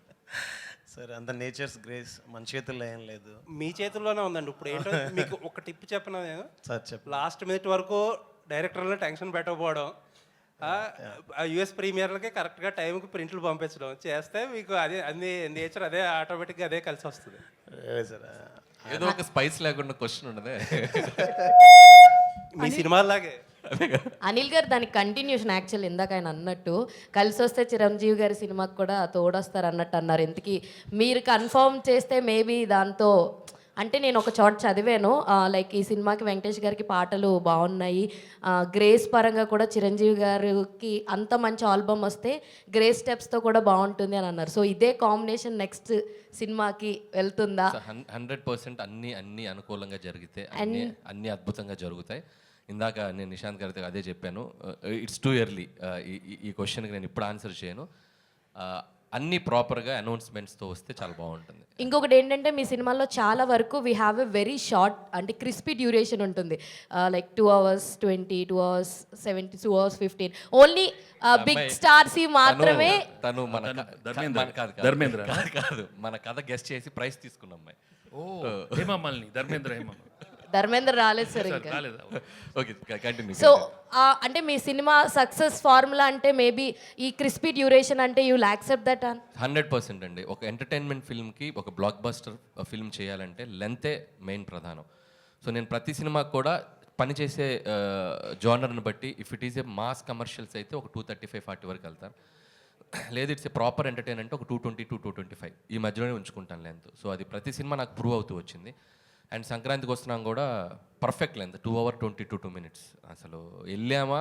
సార్ అంత నేచర్స్ గ్రేస్ మన చేతుల్లో ఏం లేదు, మీ చేతుల్లోనే ఉందండి. ఇప్పుడు ఏంటో మీకు ఒక టిప్ చెప్పిన నేను, సార్ చెప్పండి. లాస్ట్ మినిట్ వరకు డైరెక్టర్లో టెన్షన్ పెట్టకపోవడం, యుఎస్ ప్రీమియర్లకి కరెక్ట్గా టైంకి ప్రింట్లు పంపించడం చేస్తే మీకు అదే అన్ని నేచర్ అదే ఆటోమేటిక్గా అదే కలిసి వస్తుంది. సార్ ఏదో ఒక స్పైస్ లేకుండా క్వశ్చన్ ఉండదే మీ సినిమాలాగే. అనిల్ గారు దానికి కంటిన్యూషన్ యాక్చువల్ ఇందాక ఆయన అన్నట్టు కలిసి వస్తే చిరంజీవి గారి సినిమాకి కూడా తోడొస్తారు అన్నట్టు అన్నారు. ఇంతకీ మీరు కన్ఫర్మ్ చేస్తే మేబీ దాంతో, అంటే నేను ఒక చోట చదివాను, లైక్ ఈ సినిమాకి వెంకటేష్ గారికి పాటలు బాగున్నాయి, గ్రేస్ పరంగా కూడా చిరంజీవి గారికి అంత మంచి ఆల్బమ్ వస్తే గ్రేస్ స్టెప్స్తో కూడా బాగుంటుంది అని అన్నారు. సో ఇదే కాంబినేషన్ నెక్స్ట్ సినిమాకి వెళ్తుందా? 100% అన్ని అనుకూలంగా జరిగితే అన్ని అద్భుతంగా జరుగుతాయి. ఇందాక నేను నిశాంత్ గారితో అదే చెప్పాను, ఇట్స్ టూ ఎర్లీ ఈ క్వశ్చన్కి నేను ఇప్పుడు ఆన్సర్ చేయను. అన్నీ ప్రాపర్గా అనౌన్స్మెంట్స్తో వస్తే చాలా బాగుంటుంది. ఇంకొకటి ఏంటంటే మీ సినిమాల్లో చాలా వరకు we have a very short, అంటే క్రిస్పీ డ్యూరేషన్ ఉంటుంది, like 2 hours 20, 2 hours 70, 2 hours 15. Only big stars మాత్రమే. తను ధర్మేంద్ర కాదు, మన కథ గెస్ట్ చేసి ప్రైజ్ తీసుకున్న అమ్మాయి. ధర్మేంద్ర రాలేదు సార్ ఇంకా. Okay, continue. సో అంటే మీ సినిమా సక్సెస్ ఫార్ములా అంటే మేబీ ఈ క్రిస్పీ డ్యూరేషన్ అంటే యూ విల్ యాక్సెప్ట్ దట్? 100% అండి. ఒక ఎంటర్టైన్మెంట్ ఫిల్మ్కి, ఒక బ్లాక్ బస్టర్ ఫిల్మ్ చేయాలంటే లెంతే మెయిన్ ప్రధానం. సో నేను ప్రతి సినిమాకి కూడా పనిచేసే జానర్ని బట్టి, if it is a mass commercials అయితే ఒక 235-40 వరకు వెళ్తాను. లేదు ఇట్స్ ఏ ప్రాపర్ ఎంటర్టైన్ అంటే ఒక 220 to 225 ఈ మధ్యలోనే ఉంచుకుంటాను లెంత్. సో అది ప్రతి సినిమా నాకు ప్రూవ్ అవుతూ వచ్చింది. అండ్ సంక్రాంతికి వస్తున్నాం కూడా పర్ఫెక్ట్ లెంత్ 2 hours 22 minutes. అసలు వెళ్ళామా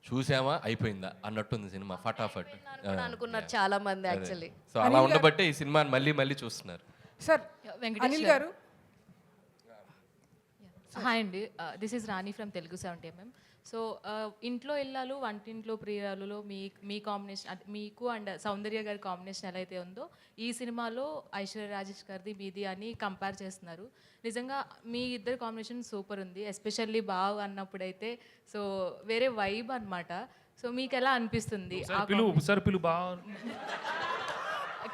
చూసామా అయిపోయిందా అన్నట్టుంది సినిమా, ఫటాఫట్ అనుకున్నారు చాలా మంది యాక్చువల్లీ. సో అలా ఉండబట్టే ఈ సినిమాని మళ్ళీ చూస్తున్నారు. సార్ అనిల్ గారు. హాయ్ అండి, this is Rani from Telugu 70mm. So ఇంట్లో ఇల్లాలు వంటింట్లో ప్రియురాలులో మీ కాంబినేషన్, మీకు అండ్ సౌందర్య గారి కాంబినేషన్ ఎలా అయితే ఉందో ఈ సినిమాలో ఐశ్వర్య రాజేష్ గారిది మీది అని కంపేర్ చేస్తున్నారు. నిజంగా మీ ఇద్దరు కాంబినేషన్ సూపర్ ఉంది, ఎస్పెషల్లీ బావ్ అన్నప్పుడైతే సో వేరే వైబ్ అనమాట. సో మీకు ఎలా అనిపిస్తుంది?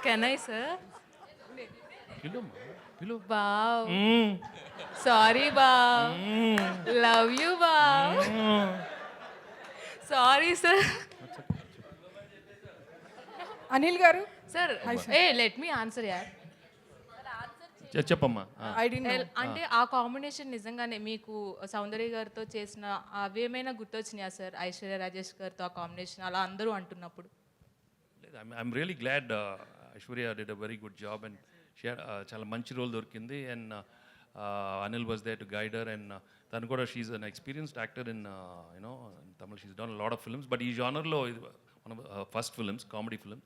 Can I sir? బావ్, సారీ బావ్, లవ్ యూ బావ్, సారీ సార్. అనిల్ గారు సార్ లెట్ మీ ఆన్సర్ యార్. చెప్పమ్మా. అంటే ఆ కాంబినేషన్ నిజంగానే మీకు సౌందర్య గారితో చేసిన అవేమైనా గుర్తొచ్చినాయా సార్? ఐశ్వర్య రాజేష్ గారితో ఆ కాంబినేషన్ అలా అందరూ అంటున్నప్పుడు. I'm really glad Aishwarya did a very good job and చాలా మంచి రోల్ దొరికింది. And Anil was there to guide her, and tanu kuda she's an experienced actor in in Tamil. She's done a lot of films, but ee genre lo one of her first films, comedy film.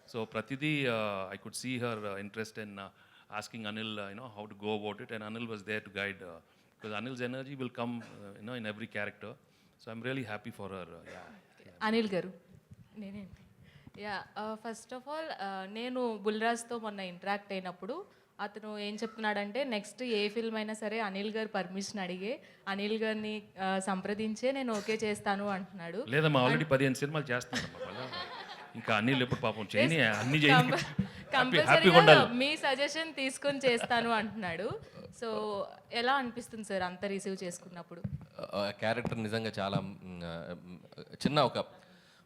So pratidi I could see her interest in asking Anil, how to go about it, and Anil was there to guide, because Anil's energy will come, in every character. So I'm really happy for her. Anil గారు నేనేంటి yeah first of all నేను బుల్రాజ్తో మొన్న interact అయినప్పుడు అతను ఏం చెప్తున్నాడంటే next a film అయినా సరే అనిల్ గారు పర్మిషన్ అడిగే అనిల్ గారిని సంప్రదించే నేను ఓకే చేస్తాను అంటున్నాడు. లేదమ్మా, ఆల్రెడీ 15 సినిమాలు చేస్తున్నాను. ఇంకా అనిల్ ఎప్పుడు పాపం చేయని అన్ని చేయని కంపల్సరీగా మీ సజెషన్ తీసుకొని చేస్తాను అంటున్నాడు. సో ఎలా అనిపిస్తుంది సార్ అంత రిసీవ్ చేసుకున్నప్పుడు? క్యారెక్టర్ నిజంగా చాలా చిన్న ఒక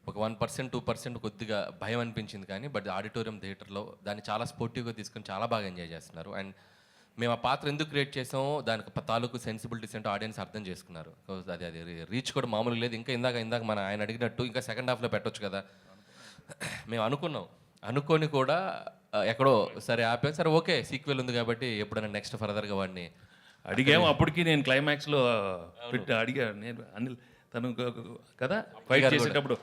1% 2% కొద్దిగా భయం అనిపించింది, కానీ బట్ ఆడిటోరియం థియేటర్లో దాన్ని చాలా స్పోర్టివ్గా తీసుకొని చాలా బాగా ఎంజాయ్ చేస్తున్నారు. అండ్ మేము ఆ పాత్ర ఎందుకు క్రియేట్ చేసామో దానికి తాలూకు సెన్సిబిలిటీస్ అంటే ఆడియన్స్ అర్థం చేసుకున్నారు. అది రీచ్ కూడా మామూలుగా లేదు. ఇంకా ఇందాక మన ఆయన అడిగినట్టు ఇంకా సెకండ్ హాఫ్లో పెట్టొచ్చు కదా మేము అనుకొని కూడా ఎక్కడో సరే ఆపాం. సరే ఓకే సీక్వెల్ ఉంది కాబట్టి ఎప్పుడైనా నెక్స్ట్ ఫర్దర్గా వాడిని అడిగాము. అప్పటికి నేను క్లైమాక్స్లో అడిగా, నేను అనిల్ తను కదా ఫైట్ చేసేటప్పుడు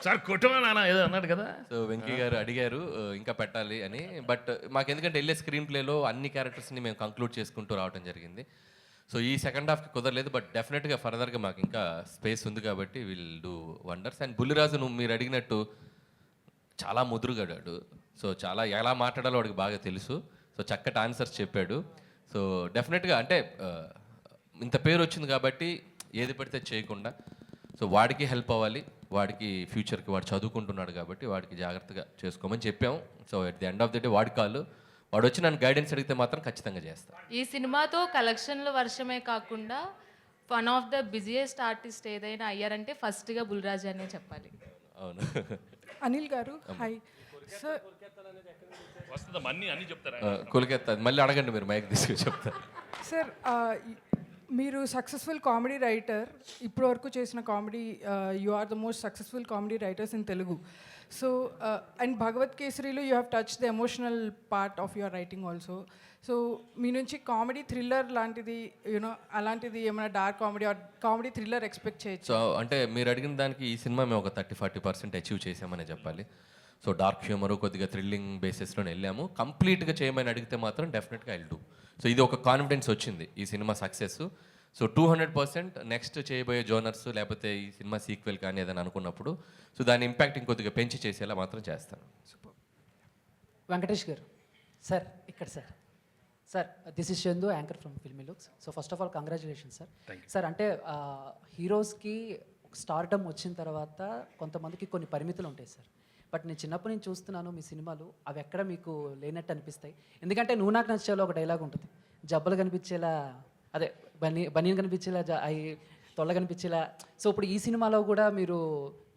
సార్ కొట్టమా నాన్న ఏదో అన్నాడు కదా. సో వెంకీ గారు అడిగారు ఇంకా పెట్టాలి అని. బట్ మాకు ఎందుకంటే వెళ్ళే స్క్రీన్ ప్లేలో అన్ని క్యారెక్టర్స్ని మేము కంక్లూడ్ చేసుకుంటూ రావడం జరిగింది. సో ఈ సెకండ్ హాఫ్కి కుదరలేదు, బట్ డెఫినెట్గా ఫర్దర్గా మాకు ఇంకా స్పేస్ ఉంది కాబట్టి will do wonders. And Bulliraju నువ్వు మీరు అడిగినట్టు చాలా ముదురుగాడాడు. సో చాలా ఎలా మాట్లాడాలో వాడికి బాగా తెలుసు. సో చక్కటి ఆన్సర్స్ చెప్పాడు. సో డెఫినెట్గా అంటే ఇంత పేరు వచ్చింది కాబట్టి ఏది పడితే చేయకుండా, సో వాడికి హెల్ప్ అవ్వాలి, వాడికి ఫ్యూచర్కి వాడు చదువుకుంటున్నాడు కాబట్టి వాడికి జాగ్రత్తగా చేసుకోమని చెప్పాము. So at the end of the day వాడి కాళ్ళు, వాడు వచ్చి నన్ను గైడెన్స్ అడిగితే మాత్రం ఖచ్చితంగా చేస్తాను. ఈ సినిమాతో కలెక్షన్ల వర్షమే కాకుండా one of the busiest artist ఏదైనా అయ్యారంటే ఫస్ట్గా బుల్రాజ్ అనే చెప్పాలి. అవును. అనిల్ గారు హాయ్ సార్. అన్ని చెప్తారా? కొలికెత్తా మళ్ళీ అడగండి, మీరు మైక్ తీసుకుని చెప్తారు. సార్ మీరు సక్సెస్ఫుల్ కామెడీ రైటర్, ఇప్పటి వరకు చేసిన comedy you are the most successful comedy writers in Telugu. So and Bhagavanth కేసరిలో you have touch the emotional part of your writing also. So మీ నుంచి కామెడీ థ్రిల్లర్ లాంటిది అలాంటిది ఏమైనా dark comedy or comedy thriller expect చేయొచ్చు? సో అంటే మీరు అడిగిన దానికి ఈ సినిమా మేము ఒక 30-40% అచీవ్ చేసామనే చెప్పాలి. సో డార్క్ హ్యూమరు కొద్దిగా థ్రిల్లింగ్ బేసిస్లోనే వెళ్ళాము. కంప్లీట్గా చేయమని అడిగితే మాత్రం డెఫినెట్గా ఐల్ డూ. సో ఇది ఒక కాన్ఫిడెన్స్ వచ్చింది ఈ సినిమా సక్సెస్. సో 200% నెక్స్ట్ చేయబోయే జోనర్స్ లేకపోతే ఈ సినిమా సీక్వెల్ కానీ ఏదైనా అనుకున్నప్పుడు సో దాని ఇంపాక్ట్ ఇంకొద్దిగా పెంచి చేసేలా మాత్రం చేస్తాను. వెంకటేష్ గారు సార్ ఇక్కడ sir this is Chandu anchor from filmy looks. So first of all congratulations sir. Sir అంటే హీరోస్కి స్టార్డమ్ వచ్చిన తర్వాత కొంతమందికి కొన్ని పరిమితులు ఉంటాయి సార్. బట్ నేను చిన్నప్పటి నుంచి చూస్తున్నాను మీ సినిమాలు, అవి ఎక్కడ మీకు లేనట్టు అనిపిస్తాయి. ఎందుకంటే నువ్వు నాకు నచ్చేలో ఒక డైలాగ్ ఉంటుంది, జబ్బలు కనిపించేలా అదే బనీన్ కనిపించేలా అవి తొల్ల కనిపించేలా. సో ఇప్పుడు ఈ సినిమాలో కూడా మీరు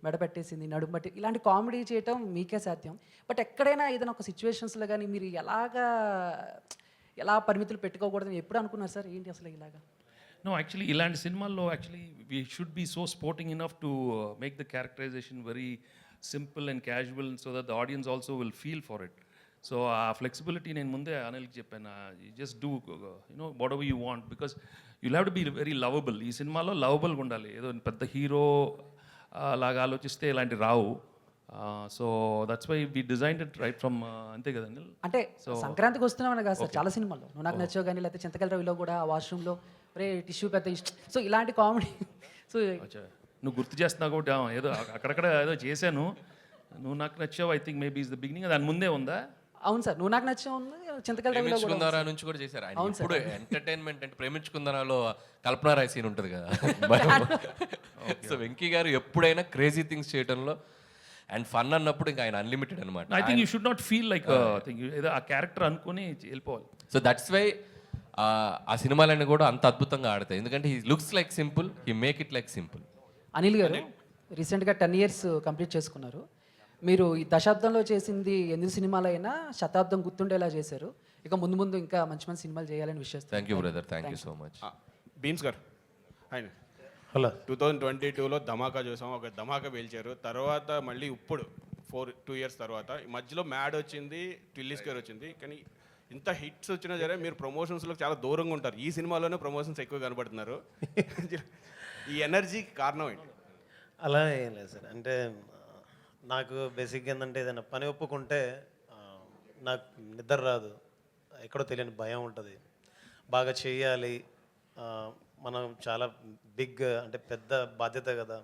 మెడపెట్టేసింది, నడుము బట్టి ఇలాంటి కామెడీ చేయటం మీకే సాధ్యం. బట్ ఎక్కడైనా ఏదైనా ఒక సిచ్యువేషన్స్లో కానీ మీరు ఎలా పరిమితులు పెట్టుకోకూడదని ఎప్పుడు అనుకున్నారు సార్? ఏంటి అసలు ఇలాగా? No, actually ఇలాంటి సినిమాల్లో actually we should be so sporting enough to make the characterization very simple and casual so that the audience also will feel for it. So ఆ ఫ్లెక్సిబిలిటీ నేను ముందే అనిల్కి చెప్పాను, just do whatever you want because you have to be very lovable. ఈ సినిమాలో లవబుల్గా ఉండాలి. ఏదో పెద్ద హీరో లాగా ఆలోచిస్తే ఇలాంటి రావు. So that's why we designed it right from అంతే కదా అనిల్? అంటే సంక్రాంతికి వస్తున్నామని కాదు సార్, చాలా సినిమాల్లో నువ్వు నాకు నచ్చావు కానీ లేకపోతే చింతకల రవిలో కూడా వాష్రూమ్లో రే టిష్యూ పెద్ద ఇష్టం. సో ఇలాంటి కామెడీ సో నువ్వు గుర్తు చేస్తున్నావు కాబట్టి ఏదో అక్కడక్కడ ఏదో చేశాను. Nuvvu Naaku Nachavu I think maybe is the beginning. దాని ముందే ఉందా? అవును సార్, నువ్వు నాకు నచ్చావు చింతకల రవిలో ప్రేమించుకుందారా నుంచి కూడా చేశారు ఆయన. ఇప్పుడు ఎంటర్టైన్మెంట్ అంటే ప్రేమించుకుందారాలో కల్పన రాయ్ సీన్ ఉంటుంది కదా. సో వెంకీ గారు ఎప్పుడైనా క్రేజీ థింగ్స్ చేయడంలో అండ్ ఫన్ అన్నప్పుడు ఇంకా ఆయన అన్లిమిటెడ్ అనమాట. I think you should not feel like ఏదో ఆ క్యారెక్టర్ అనుకుని వెళ్ళిపోవాలి. సో దట్స్ వై ఆ సినిమాలన్నీ కూడా అంత అద్భుతంగా ఆడతాయి. ఎందుకంటే he looks like simple, he make it like simple. Anil గారు రీసెంట్గా 10 years కంప్లీట్ చేసుకున్నారు. మీరు ఈ దశాబ్దంలో చేసింది 8 సినిమాలైనా శతాబ్దం గుర్తుండేలా చేశారు. ఇక ముందు ముందు ఇంకా మంచి మంచి సినిమాలు చేయాలని విషయం. Thank you brother, thank you so much. Bheems గారు ఆయన హలో 2022లో ధమాకా చూసాం, ఒక ధమాకా పేల్చారు. తర్వాత మళ్ళీ ఇప్పుడు 2 years తర్వాత మధ్యలో మ్యాడ్ వచ్చింది, టిల్లీ స్క్వేర్ వచ్చింది. కానీ ఇంత హిట్స్ వచ్చినా సరే మీరు ప్రమోషన్స్లో చాలా దూరంగా ఉంటారు. ఈ సినిమాలోనే ప్రమోషన్స్ ఎక్కువ కనబడుతున్నారు. ఈ ఎనర్జీకి కారణం ఏంటి? అలా ఏం లేదు సార్. అంటే నాకు బేసిక్గా ఏంటంటే ఏదైనా పని ఒప్పుకుంటే నాకు నిద్ర రాదు. ఎక్కడో తెలియని భయం ఉంటుంది, బాగా చేయాలి, మనం చాలా బిగ్ అంటే పెద్ద బాధ్యత కదా.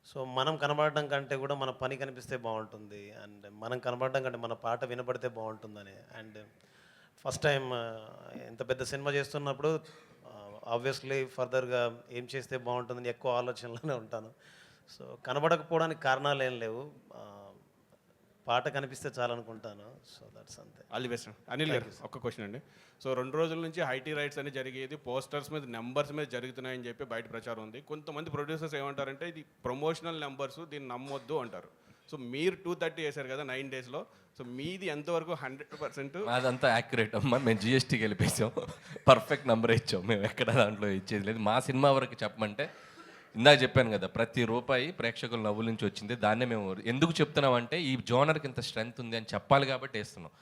సో మనం కనబడడం కంటే కూడా మన పని కనిపిస్తే బాగుంటుంది, అండ్ మనం కనబడడం కంటే మన పాట వినపడితే బాగుంటుందని. అండ్ ఫస్ట్ టైం ఇంత పెద్ద సినిమా చేస్తున్నప్పుడు ఆబ్వియస్లీ ఫర్దర్గా ఏం చేస్తే బాగుంటుందని ఎక్కువ ఆలోచనలోనే ఉంటాను. సో కనబడకపోవడానికి కారణాలు ఏం లేవు, పాట కనిపిస్తే చాలనుకుంటాను. సో దట్స్ అంతే. All the best. Anil garu ఒక్క క్వశ్చన్ అండి. సో 2 రోజుల నుంచి ఐటీ రైట్స్ అని జరిగేది పోస్టర్స్ మీద నెంబర్స్ మీద జరుగుతున్నాయని చెప్పి బయట ప్రచారం ఉంది. కొంతమంది ప్రొడ్యూసర్స్ ఏమంటారంటే ఇది ప్రమోషనల్ నెంబర్స్, దీన్ని నమ్మొద్దు అంటారు. సో మీరు 230 వేశారు కదా 9 డేస్లో, సో మీది ఎంతవరకు 100%? అదంతా యాక్యురేట్ అమ్మా. మేము జిఎస్టీకి వెళ్ళిపోయాం, పర్ఫెక్ట్ నెంబర్ ఇచ్చాం. మేము ఎక్కడ దాంట్లో ఇచ్చేది లేదు. మా సినిమా వరకు చెప్పమంటే ఇందాక చెప్పాను కదా, ప్రతి రూపాయి ప్రేక్షకుల నవ్వుల నుంచి వచ్చింది. దాన్నే మేము ఎందుకు చెప్తున్నామంటే ఈ జోనర్కి ఇంత స్ట్రెంగ్త్ ఉంది అని చెప్పాలి కాబట్టి వేస్తున్నాం.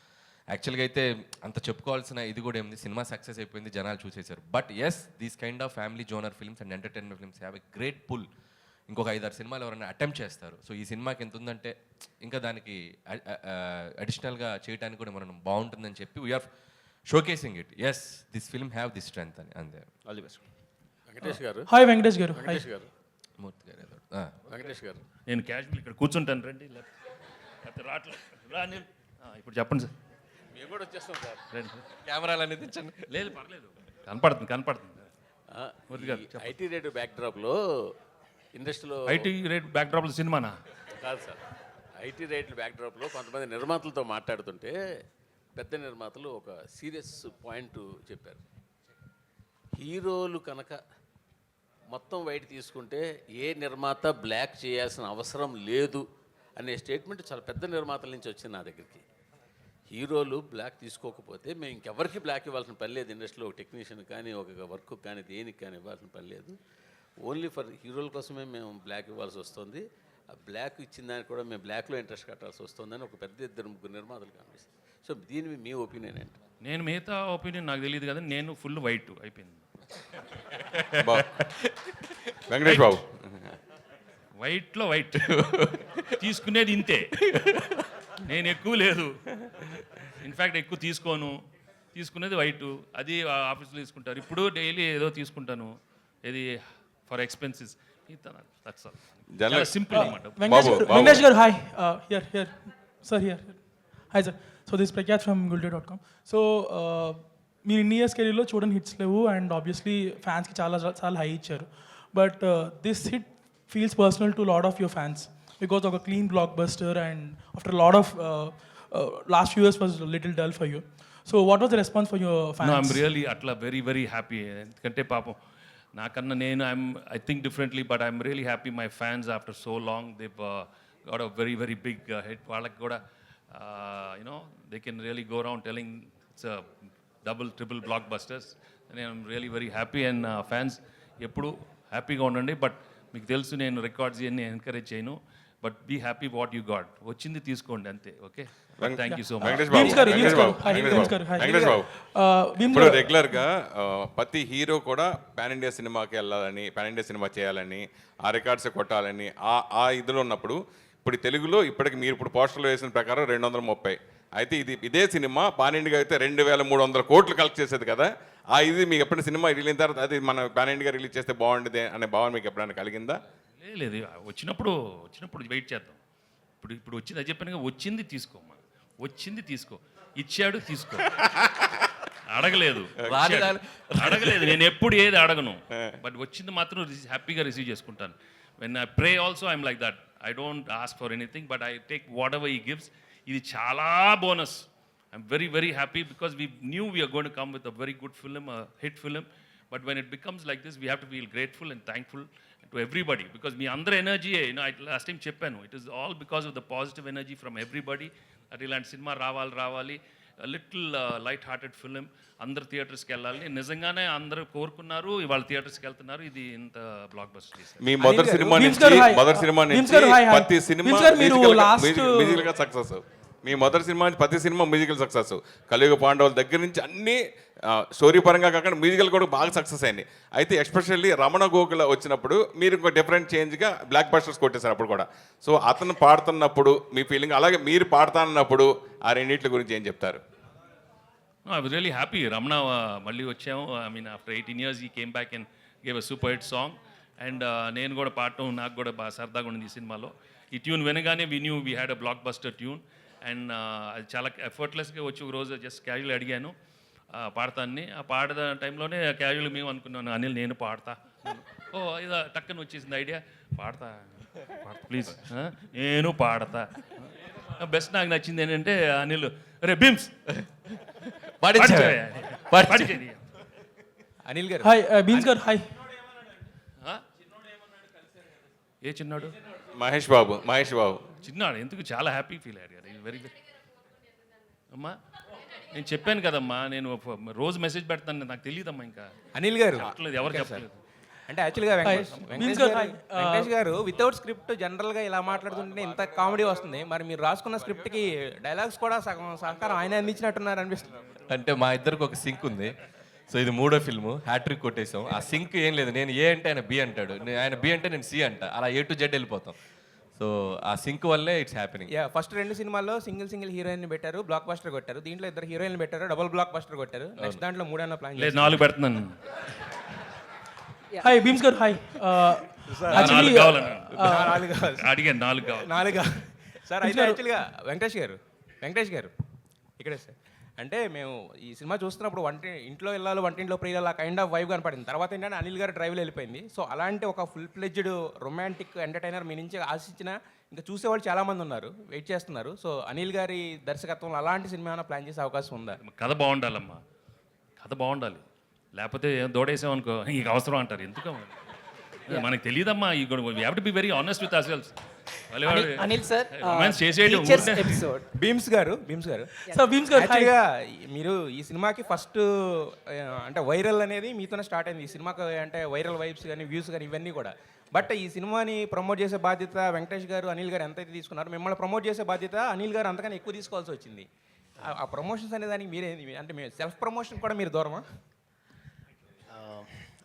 యాక్చువల్గా అయితే అంత చెప్పుకోవాల్సిన ఇది కూడా ఏముంది, సినిమా సక్సెస్ అయిపోయింది, జనాలు చూసేశారు. But yes, these kind of family genre films and entertainment films have a great pull. ఇంకొక 5-6 సినిమాలు ఎవరైనా అటెంప్ట్ చేస్తారు. సో ఈ సినిమాకి ఎంత ఉందంటే ఇంకా దానికి అడిషనల్గా చేయడానికి కూడా మనం బాగుంటుందని చెప్పి we are showcasing it. Yes, this film have this strength అని. అంతే. All the best. వెంకటేష్ గారు. హాయ్ వెంకటేష్ గారు. వెంకటేష్ గారు. మూర్తి గారు. వెంకటేష్ గారు. నేను క్యాజువల్ ఇక్కడ కూర్చుంటాను రండి, లేకపోతే రాట్లేదు. ఇప్పుడు చెప్పండి సార్. మేము కూడా వచ్చేస్తాం సార్. రండి. కెమెరాలు అనేది తెచ్చండి. లేదు పర్లేదు, కనపడుతుంది. ఐటీ రేట్ బ్యాక్డ్రాప్లో ఇండస్ట్రీలో ఐటీ రేట్ బ్యాక్డ్రాప్లో సినిమానా కాదు సార్. ఐటీ రేట్ల బ్యాక్డ్రాప్లో కొంతమంది నిర్మాతలతో మాట్లాడుతుంటే పెద్ద నిర్మాతలు ఒక సీరియస్ పాయింట్ చెప్పారు. హీరోలు కనుక మొత్తం వైట్ తీసుకుంటే ఏ నిర్మాత బ్లాక్ చేయాల్సిన అవసరం లేదు అనే స్టేట్మెంట్ చాలా పెద్ద నిర్మాతల నుంచి వచ్చింది నా దగ్గరికి. హీరోలు బ్లాక్ తీసుకోకపోతే మేము ఇంకెవరికి బ్లాక్ ఇవ్వాల్సిన పని లేదు. ఇండస్ట్రీలో ఒక టెక్నీషియన్ కానీ ఒక వర్క్ కానీ దేనికి కానీ ఇవ్వాల్సిన పని లేదు. ఓన్లీ ఫర్ హీరోల కోసమే మేము బ్లాక్ ఇవ్వాల్సి వస్తుంది. ఆ బ్లాక్ ఇచ్చిన దానికి కూడా మేము బ్లాక్లో ఇంట్రెస్ట్ కట్టాల్సి వస్తుందని ఒక పెద్ద 2-3 నిర్మాతలు కనిపిస్తుంది. సో దీని మీ ఒపీనియన్ ఏంటి? నేను మిగతా ఒపీనియన్ నాకు తెలియదు కదా, నేను ఫుల్ వైట్ అయిపోయింది. వెంకటేష్ బాబు వైట్లో వైట్ తీసుకునేది ఇంతే, నేను ఎక్కువ లేదు. ఇన్ఫ్యాక్ట్ ఎక్కువ తీసుకునేది వైట్, అది ఆఫీస్లో తీసుకుంటారు. ఇప్పుడు డైలీ ఏదో తీసుకుంటాను, ఇది ఫర్ ఎక్స్పెన్సెస్. సింపుల్ అనమాట. వెంకటేష్ గారు hi. Here sir, here. Hi sir. So this Prakhyat from gulday.com. So మీరు ఇన్ని ఇయర్స్ కెరీర్లో చూడని హిట్స్ లేవు, అండ్ ఆబ్వియస్లీ ఫ్యాన్స్కి చాలా హై ఇచ్చారు. But this hit feels personal to lot of your fans because ఒక clean blockbuster and after lot of last few years was little dull for you. So what was the response for your fans? I'm really అట్లా very happy. ఎందుకంటే పాపం నాకన్నా నేను I think differently, but I'm really happy my fans after so long they got a very big hit. వాళ్ళకి కూడా you know they can really go around telling it's double triple blockbusters. నేను really very happy. And fans ఎప్పుడు హ్యాపీగా ఉండండి. But మీకు తెలుసు నేను records ఇవన్నీ ఎంకరేజ్ చేయను, but be happy what you got. వచ్చింది తీసుకోండి అంతే. Okay, thank you so much. ఇప్పుడు రెగ్యులర్గా ప్రతి హీరో కూడా పాన్ ఇండియా సినిమాకి వెళ్ళాలని, పాన్ ఇండియా సినిమా చేయాలని, ఆ రికార్డ్స్ కొట్టాలని ఆ ఇదిలో ఉన్నప్పుడు ఇప్పుడు తెలుగులో ఇప్పటికి మీరు ఇప్పుడు పోస్టర్లో వేసిన ప్రకారం 230. అయితే ఇదే సినిమా పాన్ ఇండియా అయితే 2300 కోట్లు కలెక్ట్ చేసేది కదా. ఇది మీకు ఎప్పుడైనా సినిమా రిలీజ్ తర్వాత అది మన పాన్ ఇండియా రిలీజ్ చేస్తే బాగుండేది అనే భావన మీకు ఎప్పుడైనా కలిగిందా? లేదు, వచ్చినప్పుడు వెయిట్ చేద్దాం. ఇప్పుడు వచ్చింది అది చెప్పాను, వచ్చింది తీసుకోమ్మా, వచ్చింది తీసుకో, ఇచ్చాడు తీసుకో. అడగలేదు, నేను ఎప్పుడు ఏది అడగను, బట్ వచ్చింది మాత్రం హ్యాపీగా రిసీవ్ చేసుకుంటాను. When I pray also I'm like that. I don't ask for anything, but I take whatever he gives. ఇది చాలా bonus. I'm very happy because we knew we are going to come with a very good film, a hit film. But when it becomes like this, we have to feel grateful and thankful to everybody because మీ అందరి energy, last time చెప్పాను, it is all because of the positive energy from everybody. that ఇలాంటి cinema రావాలి, little light hearted film, అందరు థియేటర్స్కి వెళ్ళాలి. నిజంగానే అందరూ కోరుకున్నారు, ఇవాళ థియేటర్స్కి వెళ్తున్నారు. ఇది ఇంత బ్లాక్ బస్టర్. మీ మొదటి సినిమా నుంచి ప్రతి సినిమా మ్యూజికల్గా సక్సెస్. మీ మొదటి సినిమా నుంచి ప్రతి సినిమా మ్యూజికల్ సక్సెస్. కలియుగ పాండవుల దగ్గర నుంచి అన్ని స్టోరీ పరంగా కాకుండా మ్యూజికల్ కూడా బాగా సక్సెస్ అయింది. అయితే ఎస్పెషల్లీ రమణ గోకుల వచ్చినప్పుడు మీరు ఇంకో డిఫరెంట్ చేంజ్గా బ్లాక్ బస్టర్స్ కొట్టేశారు అప్పుడు కూడా. సో అతను పాడుతున్నప్పుడు మీ ఫీలింగ్, అలాగే మీరు పాడుతున్నప్పుడు ఆ రెండింటి గురించి ఏం చెప్తారు? I was really happy. Ramana మళ్ళీ వచ్చాము. ఐ మీన్ ఆఫ్టర్ 18 years ఈ came back and gave a super hit song. And నేను కూడా పాడటం నాకు కూడా బాగా సరదాగా ఉండింది ఈ సినిమాలో. ఈ ట్యూన్ వినగానే we had a block buster tune. And అది చాలా ఎఫర్ట్లెస్గా వచ్చి ఒక రోజు జస్ట్ క్యాజువల్ అడిగాను పాడతాన్ని. ఆ పాడే టైంలోనే క్యాజువల్ మేము అనుకున్నాను, అనిల్ నేను పాడతా. ఓ ఇదా టక్కన వచ్చేసింది ఐడియా, పాడతా ప్లీజ్, నేను పాడతా. బెస్ట్ నాకు నచ్చింది ఏంటంటే అనిల్, రే భీమ్స్ అనిల్ గారు హాయ్ బీమ్స్ గారు హాయ్. ఏ చిన్నాడు? మహేష్ బాబు చిన్నాడు ఎందుకు చాలా హ్యాపీ ఫీల్ అయ్యాడు కదా. వెరీ వెరీ అమ్మా నేను చెప్పాను కదమ్మా, నేను రోజు మెసేజ్ పెడతాను, నాకు తెలియదమ్మా. ఇంకా అనిల్ గారు చెప్పలేదు, ఎవరు చెప్పలేదు. అంటే యాక్చువల్గా వెంకటేష్ గారు వితౌట్ స్క్రిప్ట్ జనరల్గా ఇలా మాట్లాడుతుంటే ఇంత కామెడీ వస్తుంది. మరి మీరు రాసుకున్న స్క్రిప్ట్కి డైలాగ్స్ కూడా సగం సహకారం ఆయన అందించినట్టున్నారు అనిపిస్తుంది. అంటే మా ఇద్దరికి ఒక సింక్ ఉంది. సో ఇది 3వ ఫిల్ము, హ్యాట్రిక్ కొట్టేసాం. ఆ సింక్ ఏం లేదు, నేను ఏ అంటే ఆయన బి అంటాడు, ఆయన బి అంటే నేను సి అంట, అలా A to Z వెళ్ళిపోతాం. సో ఆ సింక్ వల్లే ఇట్స్ హ్యాపెనింగ్. ఫస్ట్ 2 సినిమాల్లో సింగిల్ హీరోయిన్ పెట్టారు, బ్లాక్ బస్టర్ కొట్టారు. దీంట్లో 2 హీరోయిన్లు పెట్టారు, డబుల్ బ్లాక్ బస్టర్ కొట్టారు. నెక్స్ట్ దాంట్లో 3 ప్లాన్ లేదు 4 పెడుతున్నాను. హాయ్ బీమ్స్ గారు హాయ్. అడిగాను 4 కావాలి సార్. అయితే యాక్చువల్గా వెంకటేష్ గారు ఇక్కడే సార్. అంటే మేము ఈ సినిమా చూస్తున్నప్పుడు ఇంట్లో వెళ్ళాలి, వంటింట్లో ప్రియులు, ఆ కైండ్ ఆఫ్ వైబ్ కనపడింది. తర్వాత ఏంటంటే అనిల్ గారు డ్రైవ్లో వెళ్ళిపోయింది. సో అలాంటి ఒక ఫుల్ ఫ్లెడ్జ్డ్ రొమాంటిక్ ఎంటర్టైనర్ మీ నుంచి ఆశించిన ఇంకా చూసేవాళ్ళు చాలామంది ఉన్నారు, వెయిట్ చేస్తున్నారు. సో అనిల్ గారి దర్శకత్వంలో అలాంటి సినిమా ఏమైనా ప్లాన్ చేసే అవకాశం ఉందా? కథ బాగుండాలమ్మా, కథ బాగుండాలి. లేకపోతే దోడేసామనుకో ఇంక అవసరం అంటారు. ఎందుకమ్మా మనకు తెలియదమ్మా. ఈ we have to be very honest with our selves. Anil sir episode Bheems గారు యాక్చువల్గా మీరు ఈ సినిమాకి ఫస్ట్ అంటే వైరల్ అనేది మీతోనే స్టార్ట్ అయింది. ఈ సినిమాకి అంటే వైరల్ వైబ్స్ కానీ వ్యూస్ కానీ ఇవన్నీ కూడా. బట్ ఈ సినిమాని ప్రమోట్ చేసే బాధ్యత వెంకటేష్ గారు, అనిల్ గారు ఎంతైతే తీసుకున్నారో మిమ్మల్ని ప్రమోట్ చేసే బాధ్యత అనిల్ గారు అంతకన్నా ఎక్కువ తీసుకోవాల్సి వచ్చింది. ఆ ప్రమోషన్స్ అనే దానికి మీరేంది అంటే మీ సెల్ఫ్ ప్రమోషన్ కూడా మీరు దూరమా?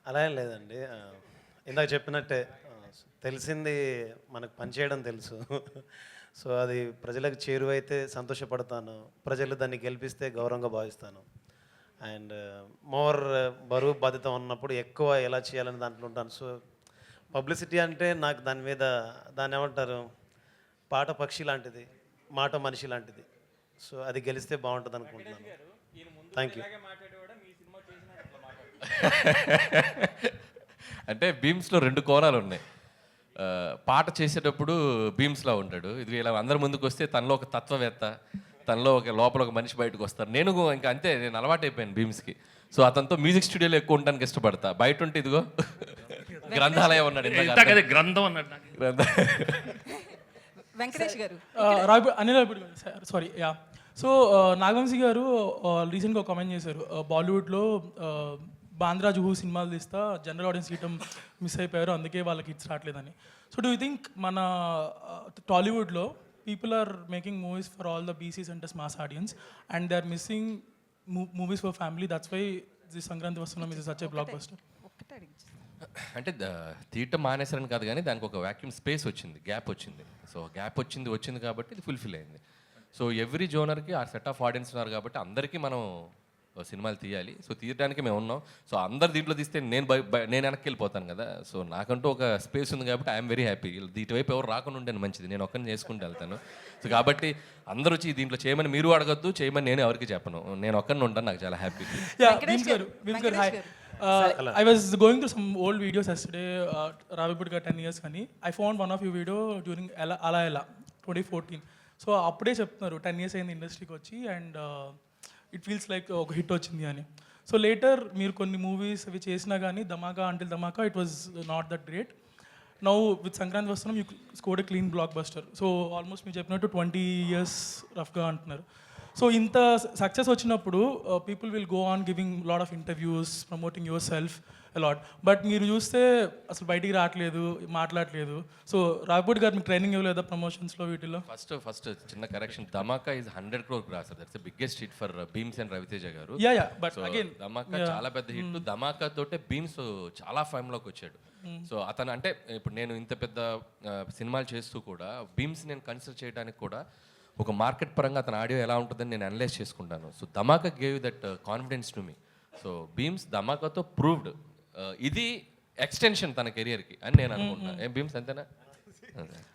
అలా ఏం లేదండి. ఇందాక చెప్పినట్టే తెలిసింది మనకు పనిచేయడం తెలుసు. సో అది ప్రజలకు చేరువైతే సంతోషపడతాను, ప్రజలు దాన్ని గెలిపిస్తే గౌరవంగా భావిస్తాను. అండ్ మోర్ బరువు బాధ్యత ఉన్నప్పుడు ఎక్కువ ఎలా చేయాలని దాంట్లో ఉంటాను. సో పబ్లిసిటీ అంటే నాకు దాని మీద దాన్ని ఏమంటారు, పాట పక్షి లాంటిది, మాట మనిషి లాంటిది. సో అది గెలిస్తే బాగుంటుంది అనుకుంటున్నాను. Thank you. అంటే భీమ్స్లో 2 కోణాలు ఉన్నాయి. పాట చేసేటప్పుడు భీమ్స్లా ఉంటాడు, ఇది ఇలా అందరి ముందుకు వస్తే తనలో ఒక తత్వవేత్త, తనలో ఒక లోపల ఒక మనిషి బయటకు వస్తారు. నేను ఇంకా అంతే, నేను అలవాటు అయిపోయాను భీమ్స్కి. సో అతనితో మ్యూజిక్ స్టూడియోలో ఎక్కువ ఉండడానికి ఇష్టపడతా. బయట ఉంటే ఇదిగో గ్రంథాలయం ఉన్నాడు, గ్రంథం అన్నాడు. వెంకటేష్ గారు Anil sorry yeah. So Nagavamsi గారు రీసెంట్గా కామెంట్ చేశారు, బాలీవుడ్లో బాంద్రా జుహూ సినిమాలు తీస్తా జనరల్ ఆడియన్స్ గీయటం మిస్ అయిపోయారు, అందుకే వాళ్ళకి హిట్స్ రావట్లేదని. సో డూ యూ థింక్ మన టాలీవుడ్లో people are making movies for all the BC centres mass audience and they are missing movies for family, that's why the Sankranti Vasthunnam is such a blockbuster? అంటే తీయటం మానేసారని కాదు కానీ దానికి ఒక వ్యాక్యూమ్ స్పేస్ వచ్చింది, గ్యాప్ వచ్చింది. సో గ్యాప్ వచ్చింది కాబట్టి ఇది ఫుల్ఫిల్ అయింది. సో ఎవ్రీ జోనర్కి ఆ సెట్ ఆఫ్ ఆడియన్స్ ఉన్నారు కాబట్టి అందరికీ మనం సినిమాలు తీయాలి. సో తీయడానికి మేము ఉన్నాం. సో అందరు దీంట్లో తీస్తే నేను వెనక్కి వెళ్ళిపోతాను కదా. సో నాకంటూ ఒక స్పేస్ ఉంది కాబట్టి ఐఎమ్ వెరీ హ్యాపీ. ఇటువైపు ఎవరు రాకుండా ఉంటే మంచిది, నేను ఒక్కరిని చేసుకుంటూ వెళ్తాను. సో కాబట్టి అందరూ వచ్చి దీంట్లో చేయమని మీరు అడగద్దు, చేయమని నేను ఎవరికి చెప్పను, నేను ఒక్కరిని ఉంటాను, నాకు చాలా happy. I was going through some old videos yesterday, Ravipudi 10 years కానీ I found one of your video during Ala Ela 2014. So అప్పుడే చెప్తున్నారు 10 years అయింది ఇండస్ట్రీకి వచ్చి అండ్ ఇట్ ఫీల్స్ లైక్ ఒక హిట్ వచ్చింది అని. సో లేటర్ మీరు కొన్ని మూవీస్ అవి చేసినా కానీ Dhamaka until Dhamaka it was not that great. Now with Sankranti Vasthunnam you scored a clean blockbuster. So almost మీరు చెప్పినట్టు 20 years రఫ్గా అంటున్నారు. సో ఇంత సక్సెస్ వచ్చినప్పుడు people will go on giving lot of interviews promoting yourself a lot, but మీరు చూస్తే అసలు బయటికి రావట్లేదు, మాట్లాడలేదు. సో రాఘపూడి గారు మీకు ట్రైనింగ్ ఇవ్వలేదా ప్రమోషన్స్లో వీటిలో? ఫస్ట్ చిన్న correction, Dhamaka is 100 crore grosser. That's the biggest hit for Bheems and Raviteja garu. But again ధమాకా చాలా పెద్ద హిట్. ధమాకా తోటే భీమ్స్ చాలా ఫేమ్లోకి వచ్చాడు. సో అతను అంటే ఇప్పుడు నేను ఇంత పెద్ద సినిమాలు చేస్తూ కూడా భీమ్స్ నేను కన్సిడర్ చేయడానికి కూడా ఒక మార్కెట్ పరంగా అతని ఆడియో ఎలా ఉంటుందని నేను అనలైజ్ చేసుకుంటాను. So Dhamaka gave that confidence to me. So Bheems ధమాకాతో ప్రూవ్డ్ ఇది ఎక్స్టెన్షన్ తన కెరియర్కి అని నేను అనుకుంటున్నాను. ఏం భీమ్స్ అంతేనా?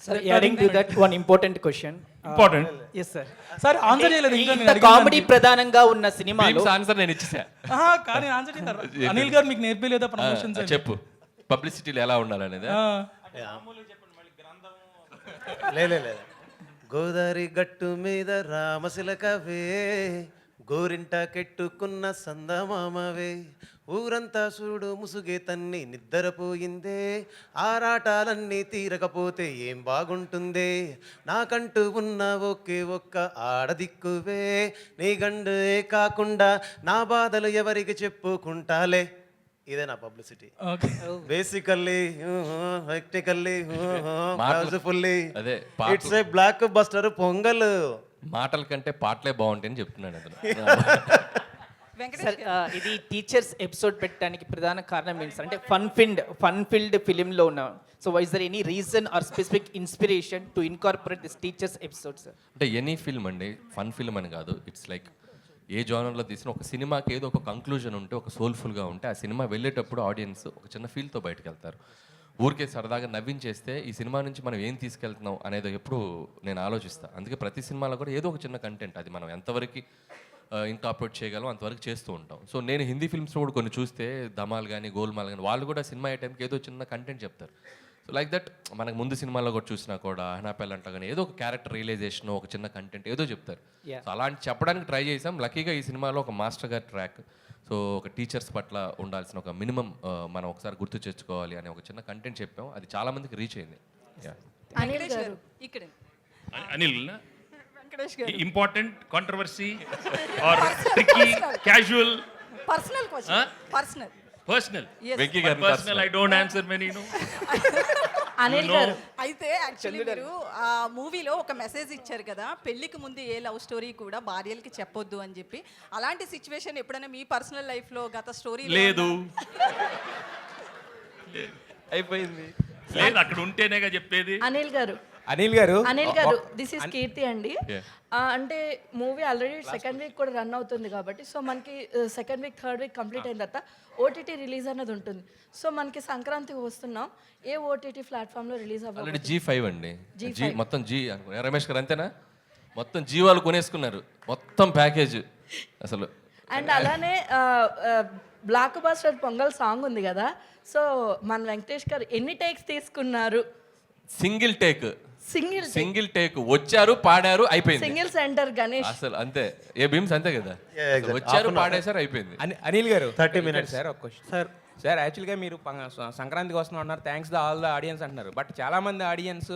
Sir, adding to that one important question. Important? Yes, sir. Sir answer చేయలేదు ఇంకా నేను ఇంత అడిగిన కామెడీ దానికి. ప్రధానంగా ఉన్న సినిమాలో భీమ్స్ ఆన్సర్ నేను ఇచ్చేసా. కానీ ఆన్సర్ చేస్తారు. అనిల్ గారు మీకు నేర్పలేదా ప్రమోషన్స్? చెప్పు పబ్లిసిటీలో ఎలా ఉండాలనేది. లేదు గోదావరి గట్టు మీద రామశిలకవే, గోరింట కెట్టుకున్న సందమామవే, ఊరంతా చూడు ముసుగే తన్ని నిద్రపోయిందే, ఆరాటాలన్నీ తీరకపోతే ఏం బాగుంటుందే, నాకంటూ ఉన్న ఒకే ఒక్క ఆడదిక్కువే, నీ గండే కాకుండా నా బాధలు ఎవరికి చెప్పుకుంటాలే. ఇదే నా పబ్లిసిటీ. బేసికల్లీ టెక్నికల్లీ బ్యూటిఫుల్లీ అదే it's a block buster pongal. మాటల కంటే పాటలే బాగుంటాయని చెప్తున్నాను అతను. సార్ ఇది టీచర్స్ ఎపిసోడ్ పెట్టడానికి ప్రధాన కారణం ఏంటి సార్? అంటే ఫన్ ఫిల్డ్ ఫిలింలో ఉన్న, so is there any reason or specific inspiration to incorporate this teachers episode sir? అంటే ఎనీ ఫిల్మ్ అండి, ఫన్ ఫిల్మ్ అని కాదు. ఇట్స్ లైక్ ఏ జానర్లో తీసిన ఒక సినిమాకి ఏదో ఒక కంక్లూజన్ ఉంటే, ఒక సోల్ఫుల్గా ఉంటే ఆ సినిమా వెళ్ళేటప్పుడు ఆడియన్స్ ఒక చిన్న ఫీల్తో బయటకు వెళ్తారు. ఊరికే సరదాగా నవ్వించేస్తే ఈ సినిమా నుంచి మనం ఏం తీసుకెళ్తున్నాం అనేది ఎప్పుడు నేను ఆలోచిస్తాను. అందుకే ప్రతి సినిమాలో కూడా ఏదో ఒక చిన్న కంటెంట్, అది మనం ఎంతవరకు ఇన్కార్పొరేట్ చేయగలం అంతవరకు చేస్తూ ఉంటాం. సో నేను హిందీ ఫిల్మ్స్ కూడా కొన్ని చూస్తే, ధమాల్ కానీ గోల్మాల్ కానీ, వాళ్ళు కూడా సినిమా అయ్యే టైంకి ఏదో చిన్న కంటెంట్ చెప్తారు. సో లైక్ దట్ మనకు ముందు సినిమాలో కూడా చూసినా కూడా హనాపెల్ అంటా కానీ ఏదో ఒక క్యారెక్టర్ రియలైజేషన్, ఒక చిన్న కంటెంట్ ఏదో చెప్తారు. సో అలాంటి చెప్పడానికి ట్రై చేసాం. లక్కీగా ఈ సినిమాలో ఒక మాస్టర్ గారి ట్రాక్, సో ఒక టీచర్స్ పట్ల ఉండాల్సిన ఒక మినిమం మనం ఒకసారి గుర్తు తెచ్చుకోవాలి అనే ఒక చిన్న కంటెంట్ చెప్పాం. అది చాలా మందికి రీచ్ అయింది. అనిల్ గారు ఇక్కడ Anil Venkatesh garu important controversy or tricky casual personal question personal Yes. Venky garu personal I don't answer many no. Anil garu అయితే యాక్చువల్లీ మీరు ఆ మూవీలో ఒక మెసేజ్ ఇచ్చారు కదా, పెళ్లికి ముందు ఏ లవ్ స్టోరీ కూడా భార్యలకి చెప్పొద్దు అని చెప్పి. అలాంటి సిచ్యువేషన్ ఎప్పుడైనా మీ పర్సనల్ లైఫ్ లో గత స్టోరీ లేదు అయిపోయింది. లేదు అక్కడ ఉంటేనేగా చెప్పేది. అనిల్ గారు దిస్ ఇస్ కీర్తి అండి. అంటే మూవీ ఆల్రెడీ సెకండ్ వీక్ కూడా రన్ అవుతుంది కాబట్టి, సో మనకి second week third week complete అయిన తర్వాత ఓటీటీ రిలీజ్ అనేది ఉంటుంది. సో మనకి సంక్రాంతికి వస్తున్నాం, ఏ ఓటీటీ ప్లాట్ఫామ్లో రిలీజ్ ఆల్రెడీ అవ్వాలి? G5 అండి. జీ మొత్తం జీ అనుకున్నా. రమేష్ గారు అంతేనా? మొత్తం జీ వాళ్ళు కొనేసుకున్నారు మొత్తం ప్యాకేజ్ అసలు. అండ్ అలానే బ్లాక్ బస్టర్ పొంగల్ సాంగ్ ఉంది కదా, సో మన వెంకటేష్ గారు ఎన్ని టేక్స్ తీసుకున్నారు? సింగిల్ టేక్ వచ్చారు, పాడారు, అయిపోయింది. సింగిల్ సెంటర్ గణేష్ అసలు అంతే. ఏ భీమ్స్ అంతే కదా, వచ్చారు, పాడేశారు, అయిపోయింది. అనిల్ గారు 30 minutes సార్ ఒక క్వశ్చన్ సార్ యాక్చువల్గా మీరు సంక్రాంతికి వస్తున్నాం అన్నారు, thanks the all the audience అంటున్నారు. బట్ చాలామంది ఆడియన్స్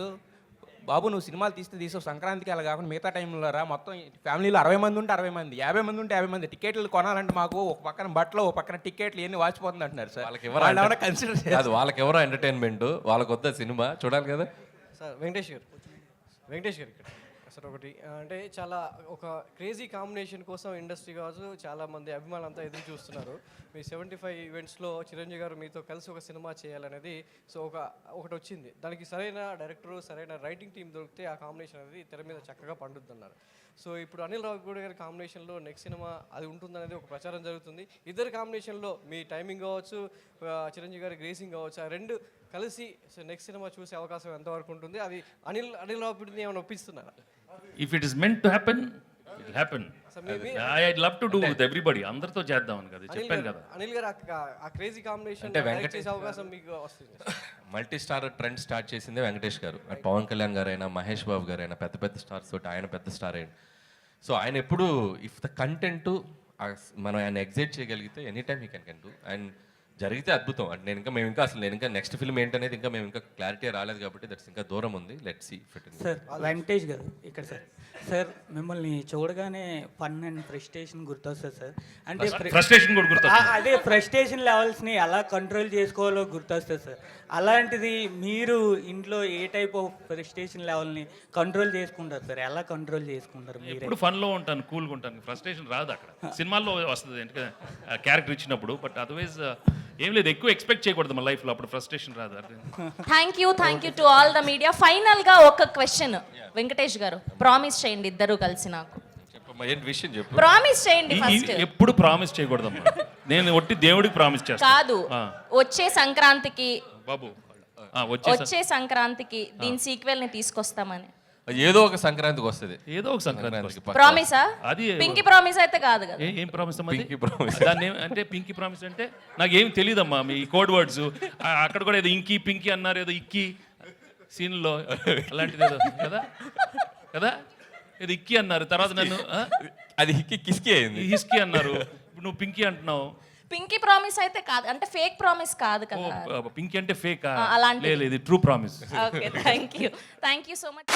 బాబు నువ్వు సినిమాలు తీసావు, సంక్రాంతికి అలా కాకుండా మిగతా టైంలో రా, మొత్తం ఫ్యామిలీలో 60 మంది ఉంటే 60 మంది, 50 మంది ఉంటే 50 మంది, టికెట్లు కొనాలంటే మాకు ఒక పక్కన బట్టలు, ఒక పక్కన టికెట్లు ఎన్ని వాచిపోతుంది అంటున్నారు సార్. వాళ్ళకి ఎవరో ఎంటర్టైన్మెంట్, వాళ్ళకి వద్ద సినిమా చూడాలి కదా. సార్ వెంకటేష్ గారు ఇక్కడ సార్ ఒకటి అంటే చాలా ఒక క్రేజీ కాంబినేషన్ కోసం ఇండస్ట్రీ కావచ్చు చాలామంది అభిమానులంతా ఎదురు చూస్తున్నారు. మీ 75 ఈవెంట్స్లో చిరంజీవి గారు మీతో కలిసి ఒక సినిమా చేయాలనేది సో ఒకటి వచ్చింది. దానికి సరైన డైరెక్టరు, సరైన రైటింగ్ టీం దొరికితే ఆ కాంబినేషన్ అనేది తెర మీద చక్కగా పండుద్దన్నారు. సో ఇప్పుడు అనిల్ రావిపూడి గారి కాంబినేషన్లో నెక్స్ట్ సినిమా అది ఉంటుందనేది ఒక ప్రచారం జరుగుతుంది. ఇద్దరు కాంబినేషన్లో మీ టైమింగ్ కావచ్చు, చిరంజీవి గారి గ్రేసింగ్ కావచ్చు, ఆ రెండు కలిసి సో నెక్స్ట్ సినిమా చూసే అవకాశం ఎంతవరకు ఉంటుంది? అది అనిల్ రావిపూడిని ఏమైనా ఒప్పిస్తున్నారా? If it is meant to happen, it will happen. I'd love to do with everybody. అందరితో చేద్దామని కదా చెప్పాను కదా. అనిల్ గారు ఆ క్రేజీ కాంబినేషన్ అంటే చేసే అవకాశం మీకు వస్తుంది. మల్టీ స్టార్ ట్రెండ్ స్టార్ట్ చేసిందే వెంకటేష్ గారు. పవన్ కళ్యాణ్ గారు అయినా, మహేష్ బాబు గారు అయినా, పెద్ద పెద్ద స్టార్స్ తోటి ఆయన పెద్ద స్టార్ అయ్యాడు. సో ఆయన ఎప్పుడు ఇఫ్ ద కంటెంట్ మనం ఆయన ఎగ్జైట్ చేయగలిగితే any time he can do. And జరిగితే అద్భుతం. అంటే నేను ఇంకా నెక్స్ట్ ఫిల్మ్ ఏంటనేది ఇంకా మేము ఇంకా క్లారిటీ రాలేదు కాబట్టి దట్స్ ఇంకా దూరం ఉంది. Let's see fit. Sir Venkatesh గారు ఇక్కడ సార్ మిమ్మల్ని చూడగానే ఫన్ అండ్ ఫ్రస్ట్రేషన్ గుర్తొస్తుంది సార్. అంటే ఫ్రస్ట్రేషన్ కూడా గుర్తొస్తుంది. అదే ఫ్రస్ట్రేషన్ లెవెల్స్ని ఎలా కంట్రోల్ చేసుకోవాలో గుర్తొస్తుంది సార్. అలాంటిది మీరు ఇంట్లో ఏ టైప్ ఆఫ్ ఫ్రస్ట్రేషన్ లెవెల్ని కంట్రోల్ చేసుకుంటారు సార్? ఎలా కంట్రోల్ చేసుకుంటారు మీరు? ఇప్పుడు ఫన్లో ఉంటాను, కూల్గా ఉంటాను, ఫ్రస్ట్రేషన్ రాదు అక్కడ. సినిమాల్లో వస్తుంది ఎందుకంటే క్యారెక్టర్ ఇచ్చినప్పుడు. బట్ అదర్వైజ్ ఏం లేదు, ఎక్కువ ఎక్స్పెక్ట్ చేయకూడదు మన లైఫ్లో, అప్పుడు ఫ్రస్ట్రేషన్ రాదు. Thank you to all the media. ఫైనల్గా ఒక క్వశ్చన్ వెంకటేష్ గారు, ప్రామిస్ చేయండి ఇద్దరు కలిసి నాకు. చెప్పమ్మా, ఏంటి విషయం చెప్పు. ప్రామిస్ చేయండి ఫస్ట్. ఎప్పుడు ప్రామిస్ చేయకూడదమ్మా, నేను ఒట్టి దేవుడికి ప్రామిస్ చేస్తాను. కాదు, వచ్చే సంక్రాంతికి బాబు వచ్చే సంక్రాంతికి దీని సీక్వెల్ ని తీసుకొస్తామని. ఏదో ఒక సంక్రాంతికి వస్తుంది, ఏదో ఒక సంక్రాంతికి ప్రామిసా? అది పింకీ ప్రామిస్ అయితే కాదు కదా. ఏం ప్రామిస్ పింకీ ప్రామిస్ దాన్ని అంటే పింకీ ప్రామిస్ అంటే నాకేం తెలియదమ్మా మీ కోడ్ వర్డ్స్. అక్కడ కూడా ఏదో ఇంకీ పింకీ అన్నారు, ఏదో ఇక్కి సీన్లో అలాంటిది ఏదో కదా కదా, ఏదో ఇక్కి అన్నారు, తర్వాత నన్ను అది హిక్కి కిస్కి అయింది, హిస్కీ అన్నారు, ఇప్పుడు నువ్వు పింకీ అంటున్నావు. పింకీ ప్రామిస్ అయితే కాదు, అంటే ఫేక్ ప్రామిస్ కాదు కదా. పింకీ అంటే ఫేక్ అలాంటి లేదు, ఇది true promise. Okay, thank you so much.